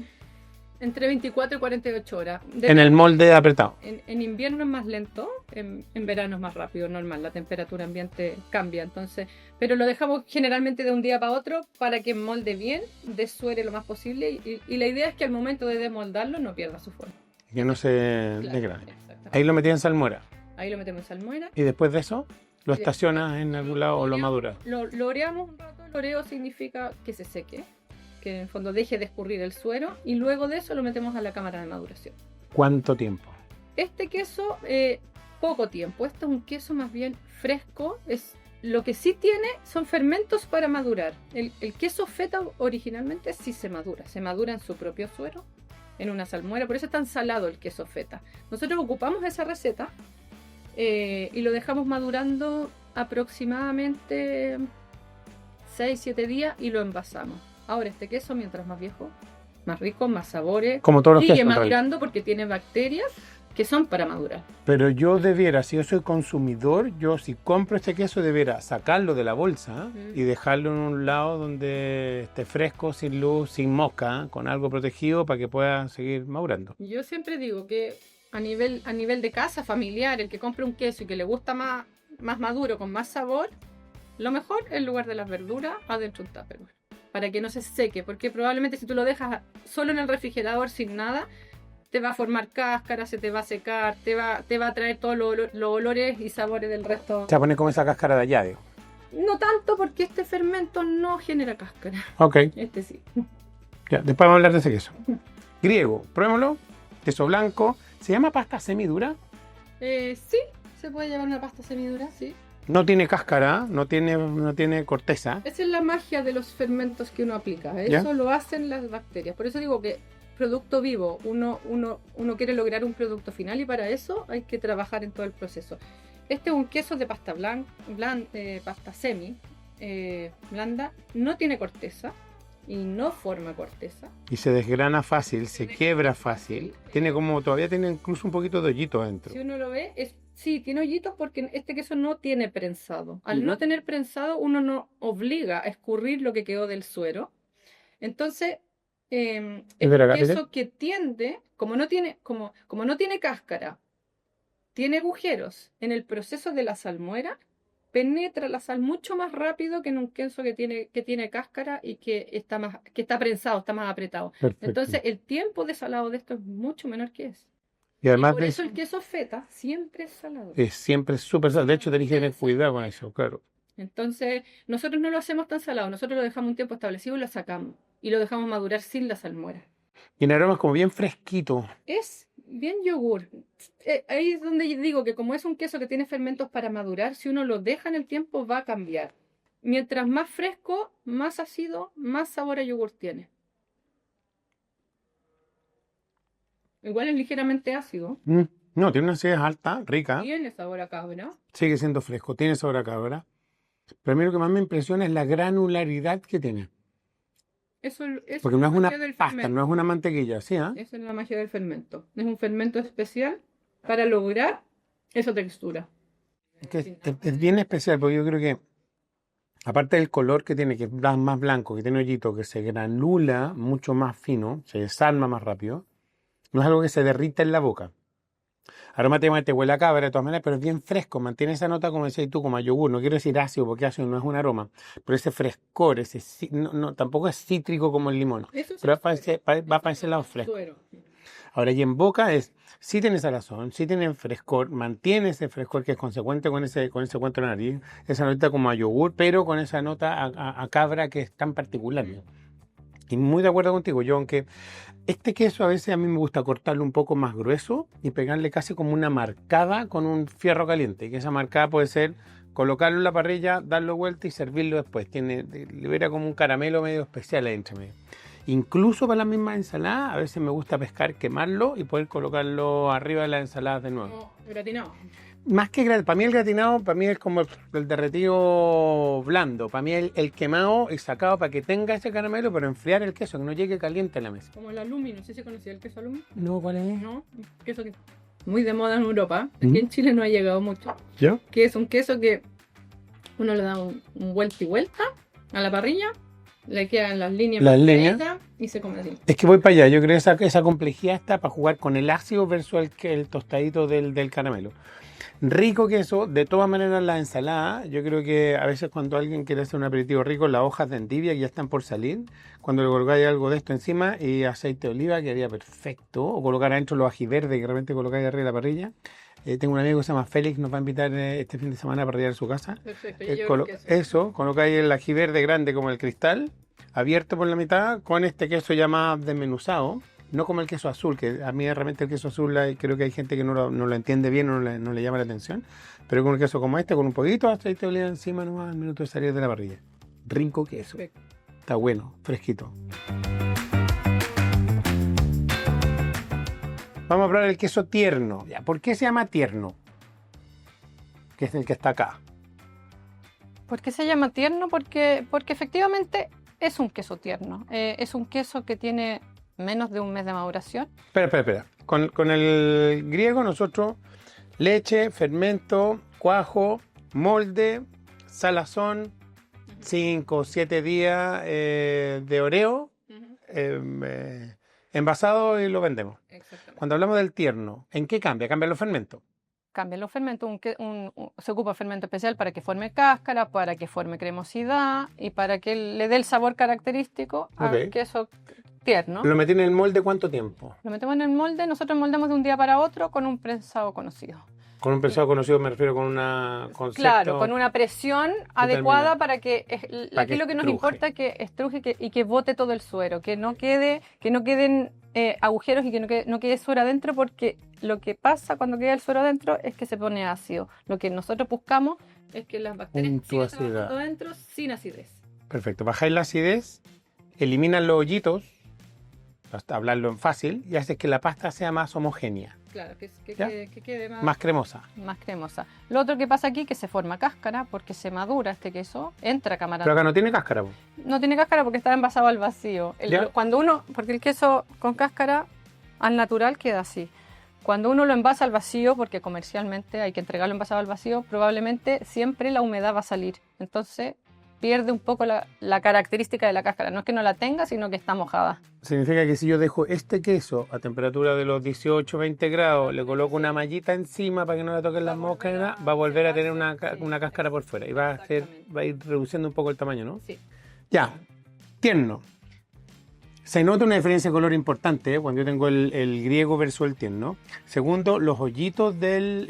entre 24 y 48 horas. En el molde apretado. En invierno es más lento, en verano es más rápido, normal, la temperatura ambiente cambia, entonces, pero lo dejamos generalmente de un día para otro para que molde bien, desuere lo más posible y la idea es que al momento de desmoldarlo no pierda su forma. Que no se degrade. Ahí lo metí en salmuera. Ahí lo metemos en salmuera. Y después de eso, lo estacionas en algún lado o lo maduras. Lo oreamos un rato, el oreo significa que se seque, que en el fondo deje de escurrir el suero y luego de eso lo metemos a la cámara de maduración. ¿Cuánto tiempo? Este queso, poco tiempo. Este es un queso más bien fresco. Lo que sí tiene son fermentos para madurar. El queso feta originalmente sí se madura en su propio suero, en una salmuera, por eso es tan salado el queso feta. Nosotros ocupamos esa receta y lo dejamos madurando aproximadamente 6-7 días y lo envasamos. Ahora este queso, mientras más viejo, más rico, más sabores. Como todos los sigue quesos, madurando porque tiene bacterias que son para madurar. Pero yo debiera, si yo soy consumidor, yo si compro este queso debiera sacarlo de la bolsa y dejarlo en un lado donde esté fresco, sin luz, sin mosca, con algo protegido para que pueda seguir madurando. Yo siempre digo que a nivel de casa familiar, el que compre un queso y que le gusta más maduro, con más sabor, lo mejor en lugar de las verduras adentro de un tupperware, para que no se seque, porque probablemente si tú lo dejas solo en el refrigerador sin nada, te va a formar cáscara, se te va a secar, te va a traer todos los olores y sabores del resto. Se va a poner como esa cáscara de allá, digo. No tanto porque este fermento no genera cáscara. Ok. Este sí. Ya, después vamos a hablar de ese queso. Griego, pruébalo. Queso blanco. ¿Se llama pasta semidura? Sí, se puede llamar una pasta semidura, sí. No tiene cáscara, no tiene corteza. Esa es la magia de los fermentos que uno aplica. Eso ¿Ya? lo hacen las bacterias. Por eso digo que producto vivo, uno quiere lograr un producto final y para eso hay que trabajar en todo el proceso. Este es un queso de pasta pasta semi, blanda, no tiene corteza y no forma corteza. Y se desgrana fácil, se quiebra fácil. Todavía tiene incluso un poquito de hoyito adentro. Si uno lo ve, sí, tiene hoyitos porque este queso no tiene prensado. Al no tener prensado, uno no obliga a escurrir lo que quedó del suero. Entonces, el queso que tiende, como no tiene cáscara, tiene agujeros en el proceso de la salmuera, penetra la sal mucho más rápido que en un queso que tiene cáscara y que está prensado, está más apretado. Perfecto. Entonces el tiempo de salado de esto es mucho menor que ese. Y además Por de eso eso, el queso feta siempre es salado. es siempre súper salado. De hecho, tenés que tener cuidado con eso, claro. Entonces, nosotros no lo hacemos tan salado, nosotros lo dejamos un tiempo establecido y lo sacamos. Y lo dejamos madurar sin la salmuera. Y en aroma es como bien fresquito. Es bien yogur. Ahí es donde yo digo que como es un queso que tiene fermentos para madurar, si uno lo deja en el tiempo va a cambiar. Mientras más fresco, más ácido, más sabor a yogur tiene. Igual es ligeramente ácido. No, tiene una acidez alta, rica. Tiene sabor a cabra. Sigue siendo fresco, tiene sabor a cabra. Pero a mí lo que más me impresiona es la granularidad que tiene. Eso es Porque no la es una magia del pasta, fermento. no es una mantequilla, ¿sí? ¿Ah? Esa es la magia del fermento. Es un fermento especial para lograr esa textura. Es bien especial, porque yo creo que, aparte del color que tiene, que es más blanco, que tiene hoyito, que se granula mucho más fino, se desarma más rápido, no es algo que se derrita en la boca. Aromáticamente huele a cabra de todas maneras, pero es bien fresco, mantiene esa nota, como decías tú, como a yogur. No quiero decir ácido, porque ácido no es un aroma, pero ese frescor, tampoco es cítrico como el limón, Eso es pero el va para ese lado fresco. suero. Ahora, y en boca sí tiene salazón, sí tiene frescor, mantiene ese frescor que es consecuente con ese cuento de la nariz, esa nota como a yogur, pero con esa nota a cabra que es tan particular. Y muy de acuerdo contigo, yo, aunque este queso a veces a mí me gusta cortarlo un poco más grueso y pegarle casi como una marcada con un fierro caliente, que esa marcada puede ser colocarlo en la parrilla, darlo vuelta y servirlo después. Libera como un caramelo medio especial ahí entre medio. Incluso para las mismas ensaladas, a veces me gusta pescar, quemarlo y poder colocarlo arriba de las ensaladas de nuevo. No, gratinado. Más que para mí el gratinado, para mí es como el derretido blando. Para mí el quemado es sacado para que tenga ese caramelo, pero enfriar el queso, que no llegue caliente a la mesa. Como el alumi, no sé si conocía el queso alumi. No, ¿cuál es? No, un queso que muy de moda en Europa. Aquí en Chile no ha llegado mucho. ¿Yo? Que es un queso que uno le da un vuelta y vuelta a la parrilla, le quedan las líneas Las marcaditas líneas. y se come así. Es que voy para allá, yo creo que esa complejidad está para jugar con el ácido versus el tostadito del caramelo. Rico queso, de todas maneras la ensalada, yo creo que a veces cuando alguien quiere hacer un aperitivo rico, las hojas de endivia que ya están por salir, cuando le colocáis algo de esto encima y aceite de oliva quedaría perfecto, o colocar adentro los ají verdes que realmente colocáis arriba de la parrilla. Tengo un amigo que se llama Félix, nos va a invitar este fin de semana a parrillar en su casa. Perfecto, yo llevo el queso. Eso, colocáis el ají verde grande como el cristal, abierto por la mitad, con este queso ya más desmenuzado. No como el queso azul, que a mí realmente el queso azul creo que hay gente que no lo entiende bien o no le llama la atención. Pero con un queso como este, con un poquito de aceite de oliva encima nomás al minuto de salir de la parrilla. Rico queso. Perfecto. Está bueno, fresquito. Vamos a probar el queso tierno. Ya, ¿por qué se llama tierno? Que es el que está acá. ¿Por qué se llama tierno? Porque efectivamente es un queso tierno. Es un queso que tiene menos de un mes de maduración. Espera. Con el griego nosotros leche, fermento, cuajo, molde, salazón, 5 o 7 días de oreo, envasado y lo vendemos. Exactamente. Cuando hablamos del tierno, ¿en qué cambia? Cambian los fermentos. Cambian los fermentos, se ocupa fermento especial para que forme cáscara, para que forme cremosidad y para que le dé el sabor característico al queso tierno. ¿Lo metí en el molde cuánto tiempo? Lo metemos en el molde, nosotros moldamos de un día para otro con un prensado conocido. Con un prensado conocido me refiero con una concepto. Claro, con una presión adecuada para que aquí que lo que nos estruje. importa es que estruje y que bote todo el suero, que no queden agujeros y que no quede suero adentro, porque lo que pasa cuando queda el suero adentro es que se pone ácido. Lo que nosotros buscamos es que las bacterias sigan trabajando adentro sin acidez. Perfecto, bajáis la acidez, eliminan los hoyitos, hasta hablarlo en fácil, y haces que la pasta sea más homogénea. Claro, que quede Más cremosa. más cremosa. Lo otro que pasa aquí es que se forma cáscara porque se madura este queso, entra cámara. Pero acá no tiene cáscara. ¿Po? No tiene cáscara porque está envasado al vacío. Porque el queso con cáscara al natural queda así. Cuando uno lo envasa al vacío, porque comercialmente hay que entregarlo envasado al vacío, probablemente siempre la humedad va a salir. Entonces pierde un poco la característica de la cáscara. No es que no la tenga, sino que está mojada. Significa que si yo dejo este queso a temperatura de los 18 20 grados, le coloco una mallita encima para que no le toquen las moscas, va a volver a tener una cáscara por fuera y va a ir reduciendo un poco el tamaño, ¿no? Sí. Ya, tierno. Se nota una diferencia de color importante cuando yo tengo el griego versus el tierno. Segundo, los hoyitos del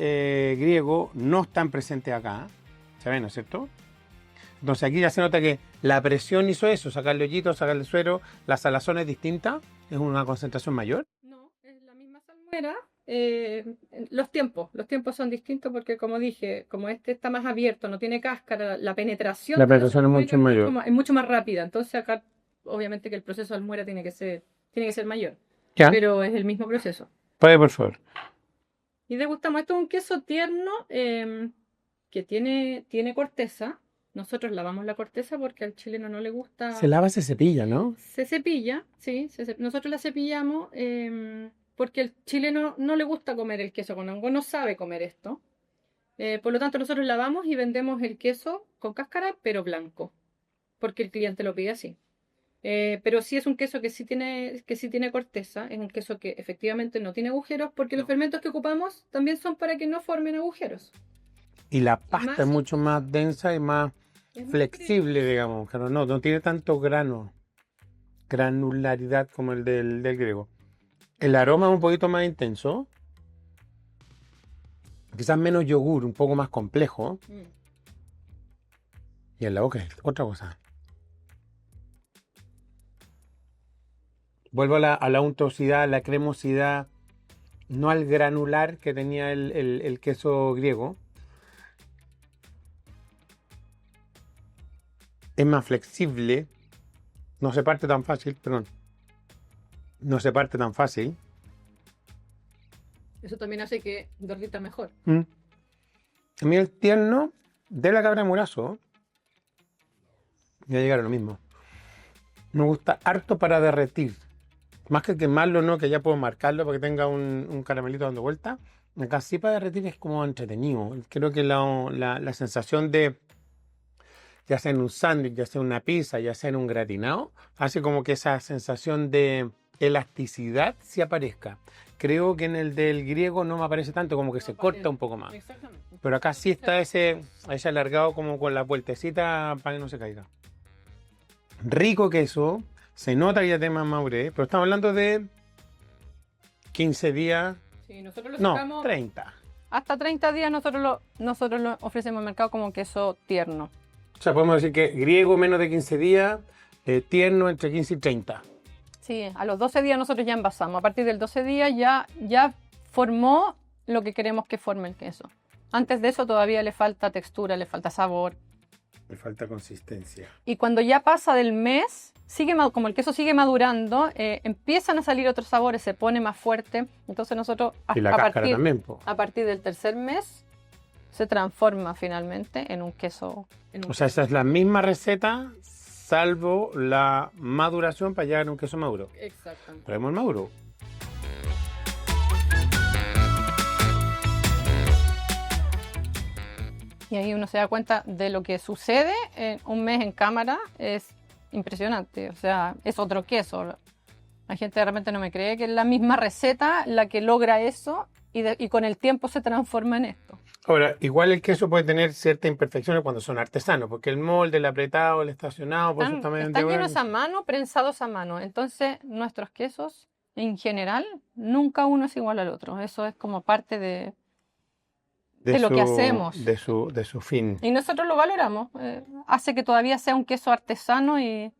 griego no están presentes acá. ¿Se ven, no es cierto? Entonces aquí ya se nota que la presión hizo eso, sacarle hoyitos, sacarle suero. La salazón es distinta, es una concentración mayor. No, es la misma salmuera. Los tiempos son distintos porque, como dije, como este está más abierto, no tiene cáscara, la penetración La de la penetración es mucho salmuera mayor. es mucho más rápida. Entonces acá, obviamente que el proceso de salmuera tiene que ser mayor, ¿Ya? pero es el mismo proceso. Puede, por favor. Y degustamos, esto es un queso tierno que tiene corteza. Nosotros lavamos la corteza porque al chileno no le gusta. Se lava, se cepilla, ¿no? Se cepilla, sí. Nosotros la cepillamos porque al chileno no le gusta comer el queso con hongo, no sabe comer esto. Por lo tanto, nosotros lavamos y vendemos el queso con cáscara, pero blanco, porque el cliente lo pide así. Pero sí es un queso que sí tiene corteza, es un queso que efectivamente no tiene agujeros, porque los fermentos que ocupamos también son para que no formen agujeros. Y la pasta Más- es mucho más densa y más Es más flexible, digamos. Pero no tiene tanto granularidad como el del griego. El aroma es un poquito más intenso. Quizás menos yogur, un poco más complejo. Mm. Y en la boca es otra cosa. Vuelvo a la untuosidad, a la cremosidad, no al granular que tenía el queso griego. Es más flexible. No se parte tan fácil, perdón. No se parte tan fácil. Eso también hace que derrita mejor. A mí el tierno de la cabra Murazo, ya llegaron lo mismo. Me gusta harto para derretir. Más que quemarlo, no, que ya puedo marcarlo para que tenga un caramelito dando vuelta. Acá sí para derretir es como entretenido. Creo que la sensación de, ya sea en un sándwich, ya sea en una pizza, ya sea en un gratinado, hace como que esa sensación de elasticidad sí aparezca. Creo que en el del griego no me aparece tanto, como que se corta un poco más. Exactamente. Pero acá sí está ese alargado como con la vueltecita para que no se caiga. Rico queso, se nota que ya tiene más madurez, pero estamos hablando de 15 días, Sí, nosotros lo no, sacamos 30. hasta 30 días, nosotros lo ofrecemos al mercado como queso tierno. O sea, podemos decir que griego menos de 15 días, tierno entre 15 y 30. Sí, a los 12 días nosotros ya envasamos. A partir del 12 días ya formó lo que queremos que forme el queso. Antes de eso todavía le falta textura, le falta sabor. Le falta consistencia. Y cuando ya pasa del mes, como el queso sigue madurando, empiezan a salir otros sabores, se pone más fuerte. Entonces nosotros Y la cáscara también, po. a partir del tercer mes se transforma finalmente en un queso. O sea, esa es la misma receta, salvo la maduración para llegar a un queso maduro. Exactamente. Traemos el maduro. Y ahí uno se da cuenta de lo que sucede en un mes en cámara. Es impresionante. O sea, es otro queso. La gente de repente no me cree que es la misma receta la que logra eso y con el tiempo se transforma en esto. Ahora, igual el queso puede tener ciertas imperfecciones cuando son artesanos, porque el molde, el apretado, el estacionado, por eso está medio Están endeudado. llenos a mano, prensados a mano. Entonces, nuestros quesos, en general, nunca uno es igual al otro. Eso es como parte de lo que hacemos. De su fin. Y nosotros lo valoramos. Hace que todavía sea un queso artesano y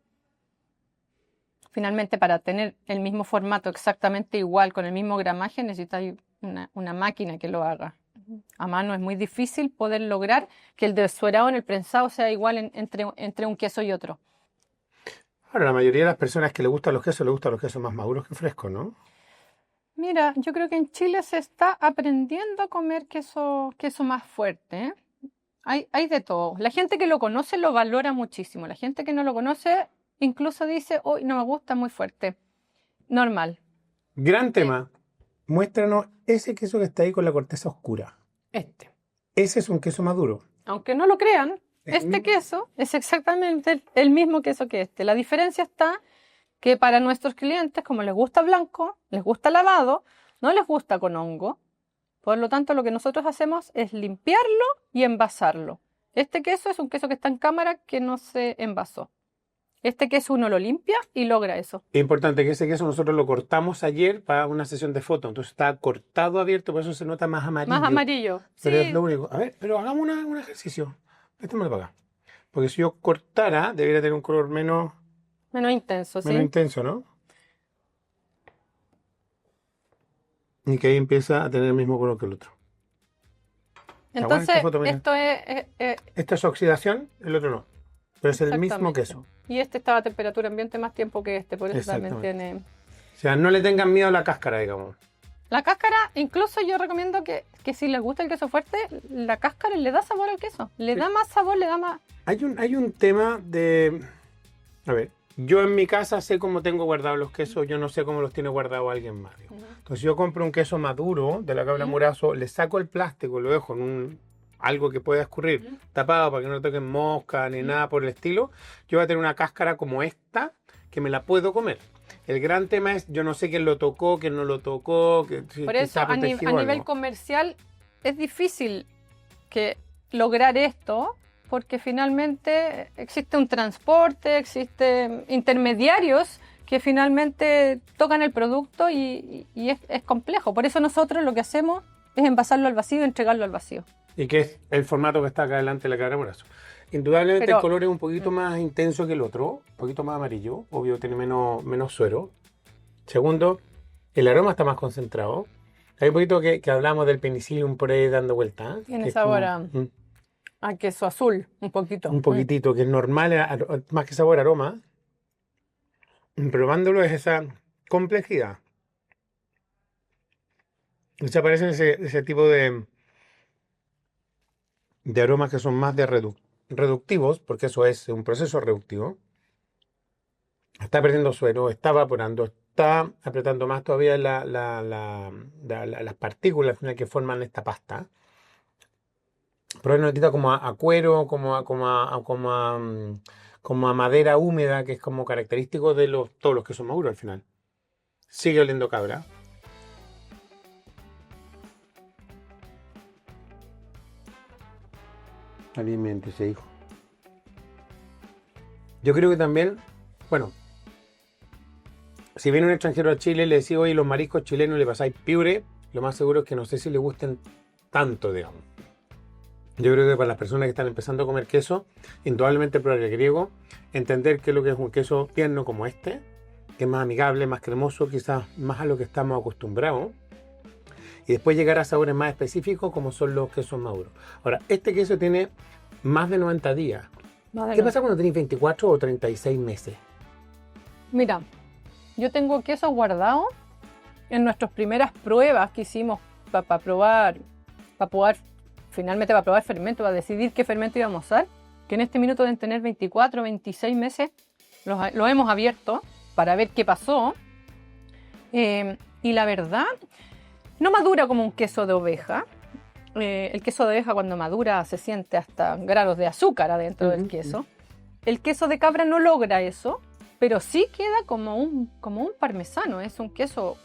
finalmente para tener el mismo formato exactamente igual, con el mismo gramaje, necesitas una máquina que lo haga. A mano es muy difícil poder lograr que el dessuerado en el prensado sea igual entre un queso y otro. Ahora, la mayoría de las personas que les gustan los quesos más maduros que frescos, ¿no? Mira, yo creo que en Chile se está aprendiendo a comer queso más fuerte, ¿eh? Hay de todo. La gente que lo conoce lo valora muchísimo. La gente que no lo conoce incluso dice, uy, no me gusta, muy fuerte. Normal. Gran tema. Muéstranos ese queso que está ahí con la corteza oscura. Ese es un queso maduro. Aunque no lo crean, Es este mismo. queso es exactamente el mismo queso que este. La diferencia está que para nuestros clientes, como les gusta blanco, les gusta lavado, no les gusta con hongo. Por lo tanto, lo que nosotros hacemos es limpiarlo y envasarlo. Este queso es un queso que está en cámara que no se envasó. Este queso uno lo limpia y logra eso. Es importante que ese queso nosotros lo cortamos ayer para una sesión de fotos. Entonces está cortado abierto, por eso se nota más amarillo. Más amarillo. Pero Sí. es lo único. A ver, pero hagamos un ejercicio. Préstame para acá. Porque si yo cortara, debería tener un color menos Menos menos ¿sí? intenso, ¿no? Y que ahí empieza a tener el mismo color que el otro. Está buena esta Entonces, foto, mira. esto es Esta es oxidación, el otro no. Pero es el mismo exactamente. queso. Y este estaba a temperatura ambiente más tiempo que este, por eso también Exactamente. tiene... O sea, no le tengan miedo a la cáscara, digamos. La cáscara, incluso yo recomiendo que si les gusta el queso fuerte, la cáscara le da sabor al queso. Le Sí. da más sabor, le da más... Hay un tema de... A ver, yo en mi casa sé cómo tengo guardados los quesos, yo no sé cómo los tiene guardados alguien más. Digamos. Entonces yo compro un queso maduro de la cabra Murazo, le saco el plástico, lo dejo en algo que pueda escurrir, tapado para que no le toquen mosca ni nada por el estilo. Yo voy a tener una cáscara como esta, que me la puedo comer. El gran tema es, yo no sé quién lo tocó, quién no lo tocó, si Por si eso, está a protegido o nivel algo. comercial, es difícil que lograr esto, porque finalmente existe un transporte, existen intermediarios que finalmente tocan el producto y es complejo. Por eso nosotros lo que hacemos es envasarlo al vacío y entregarlo al vacío. Y que es el formato que está acá delante de la cabra Murazo. Indudablemente Pero- el color es un poquito más intenso que el otro, un poquito más amarillo, obvio tiene menos suero. Segundo, el aroma está más concentrado. Hay un poquito que hablamos del penicillium por ahí dando vuelta. Tiene que es sabor como, a queso azul, un poquito. un poquitito, que es normal, más que sabor, aroma. Probándolo es esa complejidad. Se aparecen ese tipo de aromas que son más de reductivos, porque eso es un proceso reductivo. Está perdiendo suero, está evaporando, está apretando más todavía las partículas al final que forman esta pasta. Pero hay una notita como a cuero, como a madera húmeda, que es como característico de todos los que son maduros al final. Sigue oliendo cabra. Aliméntese, hijo. Yo creo que también, bueno, si viene un extranjero a Chile y le decís, oye, los mariscos chilenos le pasáis piure, lo más seguro es que no sé si le gusten tanto, digamos. Yo creo que para las personas que están empezando a comer queso, indudablemente probar el griego, entender qué es lo que es un queso tierno como este, que es más amigable, más cremoso, quizás más a lo que estamos acostumbrados, y después llegar a sabores más específicos como son los quesos maduros. Ahora, este queso tiene más de 90 días. ¿Qué pasa cuando tenéis 24 o 36 meses? Mira, yo tengo queso guardado en nuestras primeras pruebas que hicimos para probar fermento, para decidir qué fermento íbamos a usar, que en este minuto deben tener 24 o 26 meses, lo hemos abierto para ver qué pasó. Y la verdad, no madura como un queso de oveja. El queso de oveja cuando madura se siente hasta grados de azúcar adentro del queso. El queso de cabra no logra eso, pero sí queda como un parmesano. Es un queso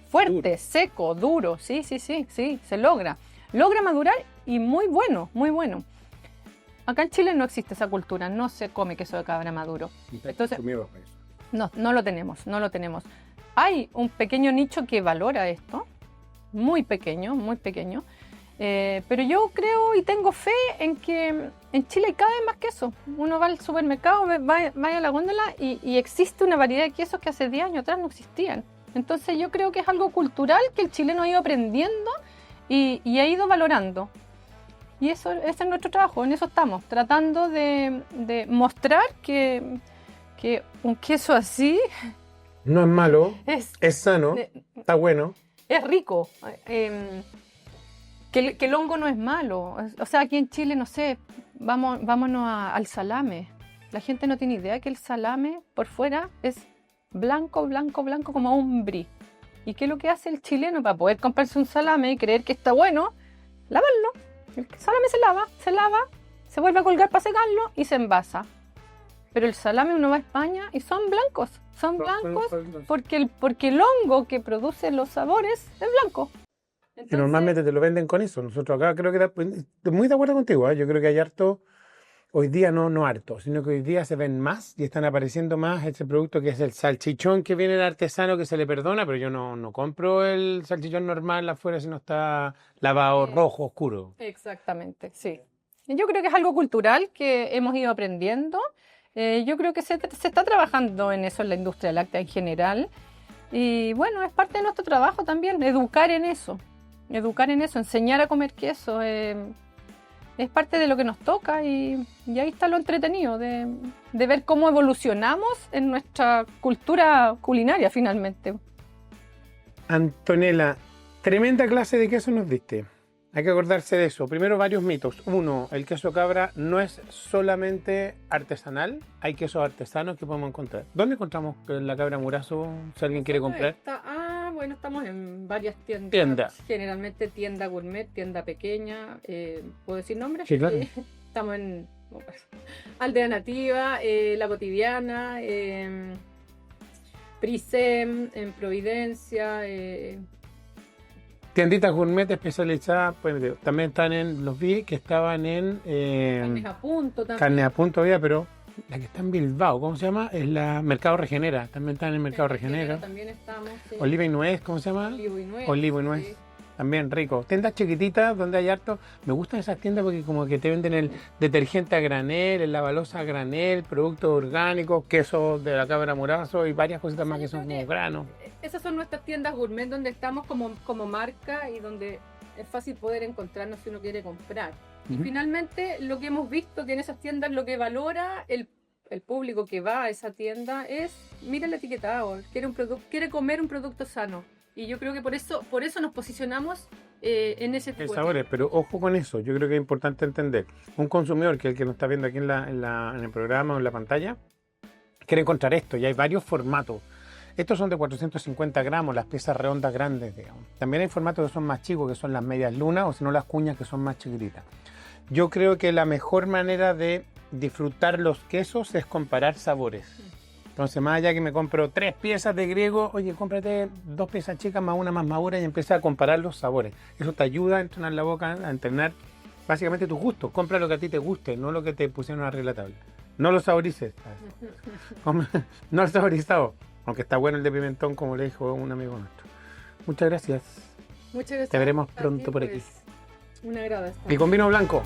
fuerte, seco, duro. Sí, se logra. Logra madurar y muy bueno, muy bueno. Acá en Chile no existe esa cultura, no se come queso de cabra maduro. Entonces, no lo tenemos. Hay un pequeño nicho que valora esto, muy pequeño, pero yo creo y tengo fe en que en Chile hay cada vez más queso. Uno va al supermercado, va a la góndola y existe una variedad de quesos que hace 10 años atrás no existían. Entonces yo creo que es algo cultural que el chileno ha ido aprendiendo y ha ido valorando. Y ese es nuestro trabajo, en eso estamos, tratando de mostrar que un queso así No es malo, es sano, está bueno. rico, que el hongo no es malo. O sea, aquí en Chile, no sé, vámonos al salame. La gente no tiene idea que el salame por fuera es blanco como un brie. ¿Y qué es lo que hace el chileno para poder comprarse un salame y creer que está bueno? Lavarlo. El salame se lava, se vuelve a colgar para secarlo y se envasa. Pero el salame uno va a España y son blancos porque el hongo que produce los sabores es blanco. Y Entonces, normalmente te lo venden con eso. Nosotros acá creo que estoy muy de acuerdo contigo, ¿eh? Yo creo que hay harto Hoy día no harto, sino que hoy día se ven más y están apareciendo más ese producto que es el salchichón que viene del artesano que se le perdona, pero yo no compro el salchichón normal afuera si no está lavado rojo, oscuro. Exactamente, sí. Y yo creo que es algo cultural que hemos ido aprendiendo. Yo creo que se está trabajando en eso en la industria láctea en general. Y bueno, es parte de nuestro trabajo también, educar en eso, enseñar a comer queso. Es parte de lo que nos toca y ahí está lo entretenido de ver cómo evolucionamos en nuestra cultura culinaria finalmente. Antonella, tremenda clase de queso nos diste. Hay que acordarse de eso. Primero, varios mitos. Uno, el queso cabra no es solamente artesanal. Hay quesos artesanos que podemos encontrar. ¿Dónde encontramos la cabra Murazo si alguien quiere comprar? Bueno, estamos en varias tiendas. Generalmente tienda gourmet, tienda pequeña. ¿Puedo decir nombres? Sí, claro. Estamos en Aldea Nativa, La Cotidiana, Prisem, en Providencia. Tienditas gourmet especializadas, pues, también están en los vi que estaban en Carnes a Punto también. Carnes a Punto había, pero la que está en Bilbao, ¿cómo se llama? Es la Mercado Regenera, también están en el Mercado Regenera. También estamos, sí. Oliva y Nuez, ¿cómo se llama? Olivo y Nuez. Sí. También rico. Tiendas chiquititas donde hay harto. Me gustan esas tiendas porque como que te venden el detergente a granel, el lavaloza a granel, productos orgánicos, queso de la cabra Murazo y varias cositas más que son como granos. Esas son nuestras tiendas gourmet donde estamos como marca y donde es fácil poder encontrarnos si uno quiere comprar. Y finalmente lo que hemos visto que en esas tiendas lo que valora el público que va a esa tienda es, mira el etiquetado, quiere comer un producto sano. Y yo creo que por eso nos posicionamos en ese tipo de sabores, pero ojo con eso, yo creo que es importante entender. Un consumidor, que es el que nos está viendo aquí en el programa o en la pantalla, quiere encontrar esto y hay varios formatos. Estos son de 450 gramos, las piezas redondas grandes, digamos. También hay formatos que son más chicos, que son las medias lunas, o si no las cuñas, que son más chiquititas. Yo creo que la mejor manera de disfrutar los quesos es comparar sabores. Entonces, más allá que me compro 3 piezas de griego, oye, cómprate 2 piezas chicas más una más madura y empieza a comparar los sabores. Eso te ayuda a entrenar la boca, a entrenar básicamente tus gustos. Compra lo que a ti te guste, no lo que te pusieron arriba de la tabla. No lo saborices. No lo saborizado. Aunque está bueno el de pimentón, como le dijo un amigo nuestro. Muchas gracias. Muchas gracias. Te veremos pronto por aquí. Un agrado. Y con vino blanco.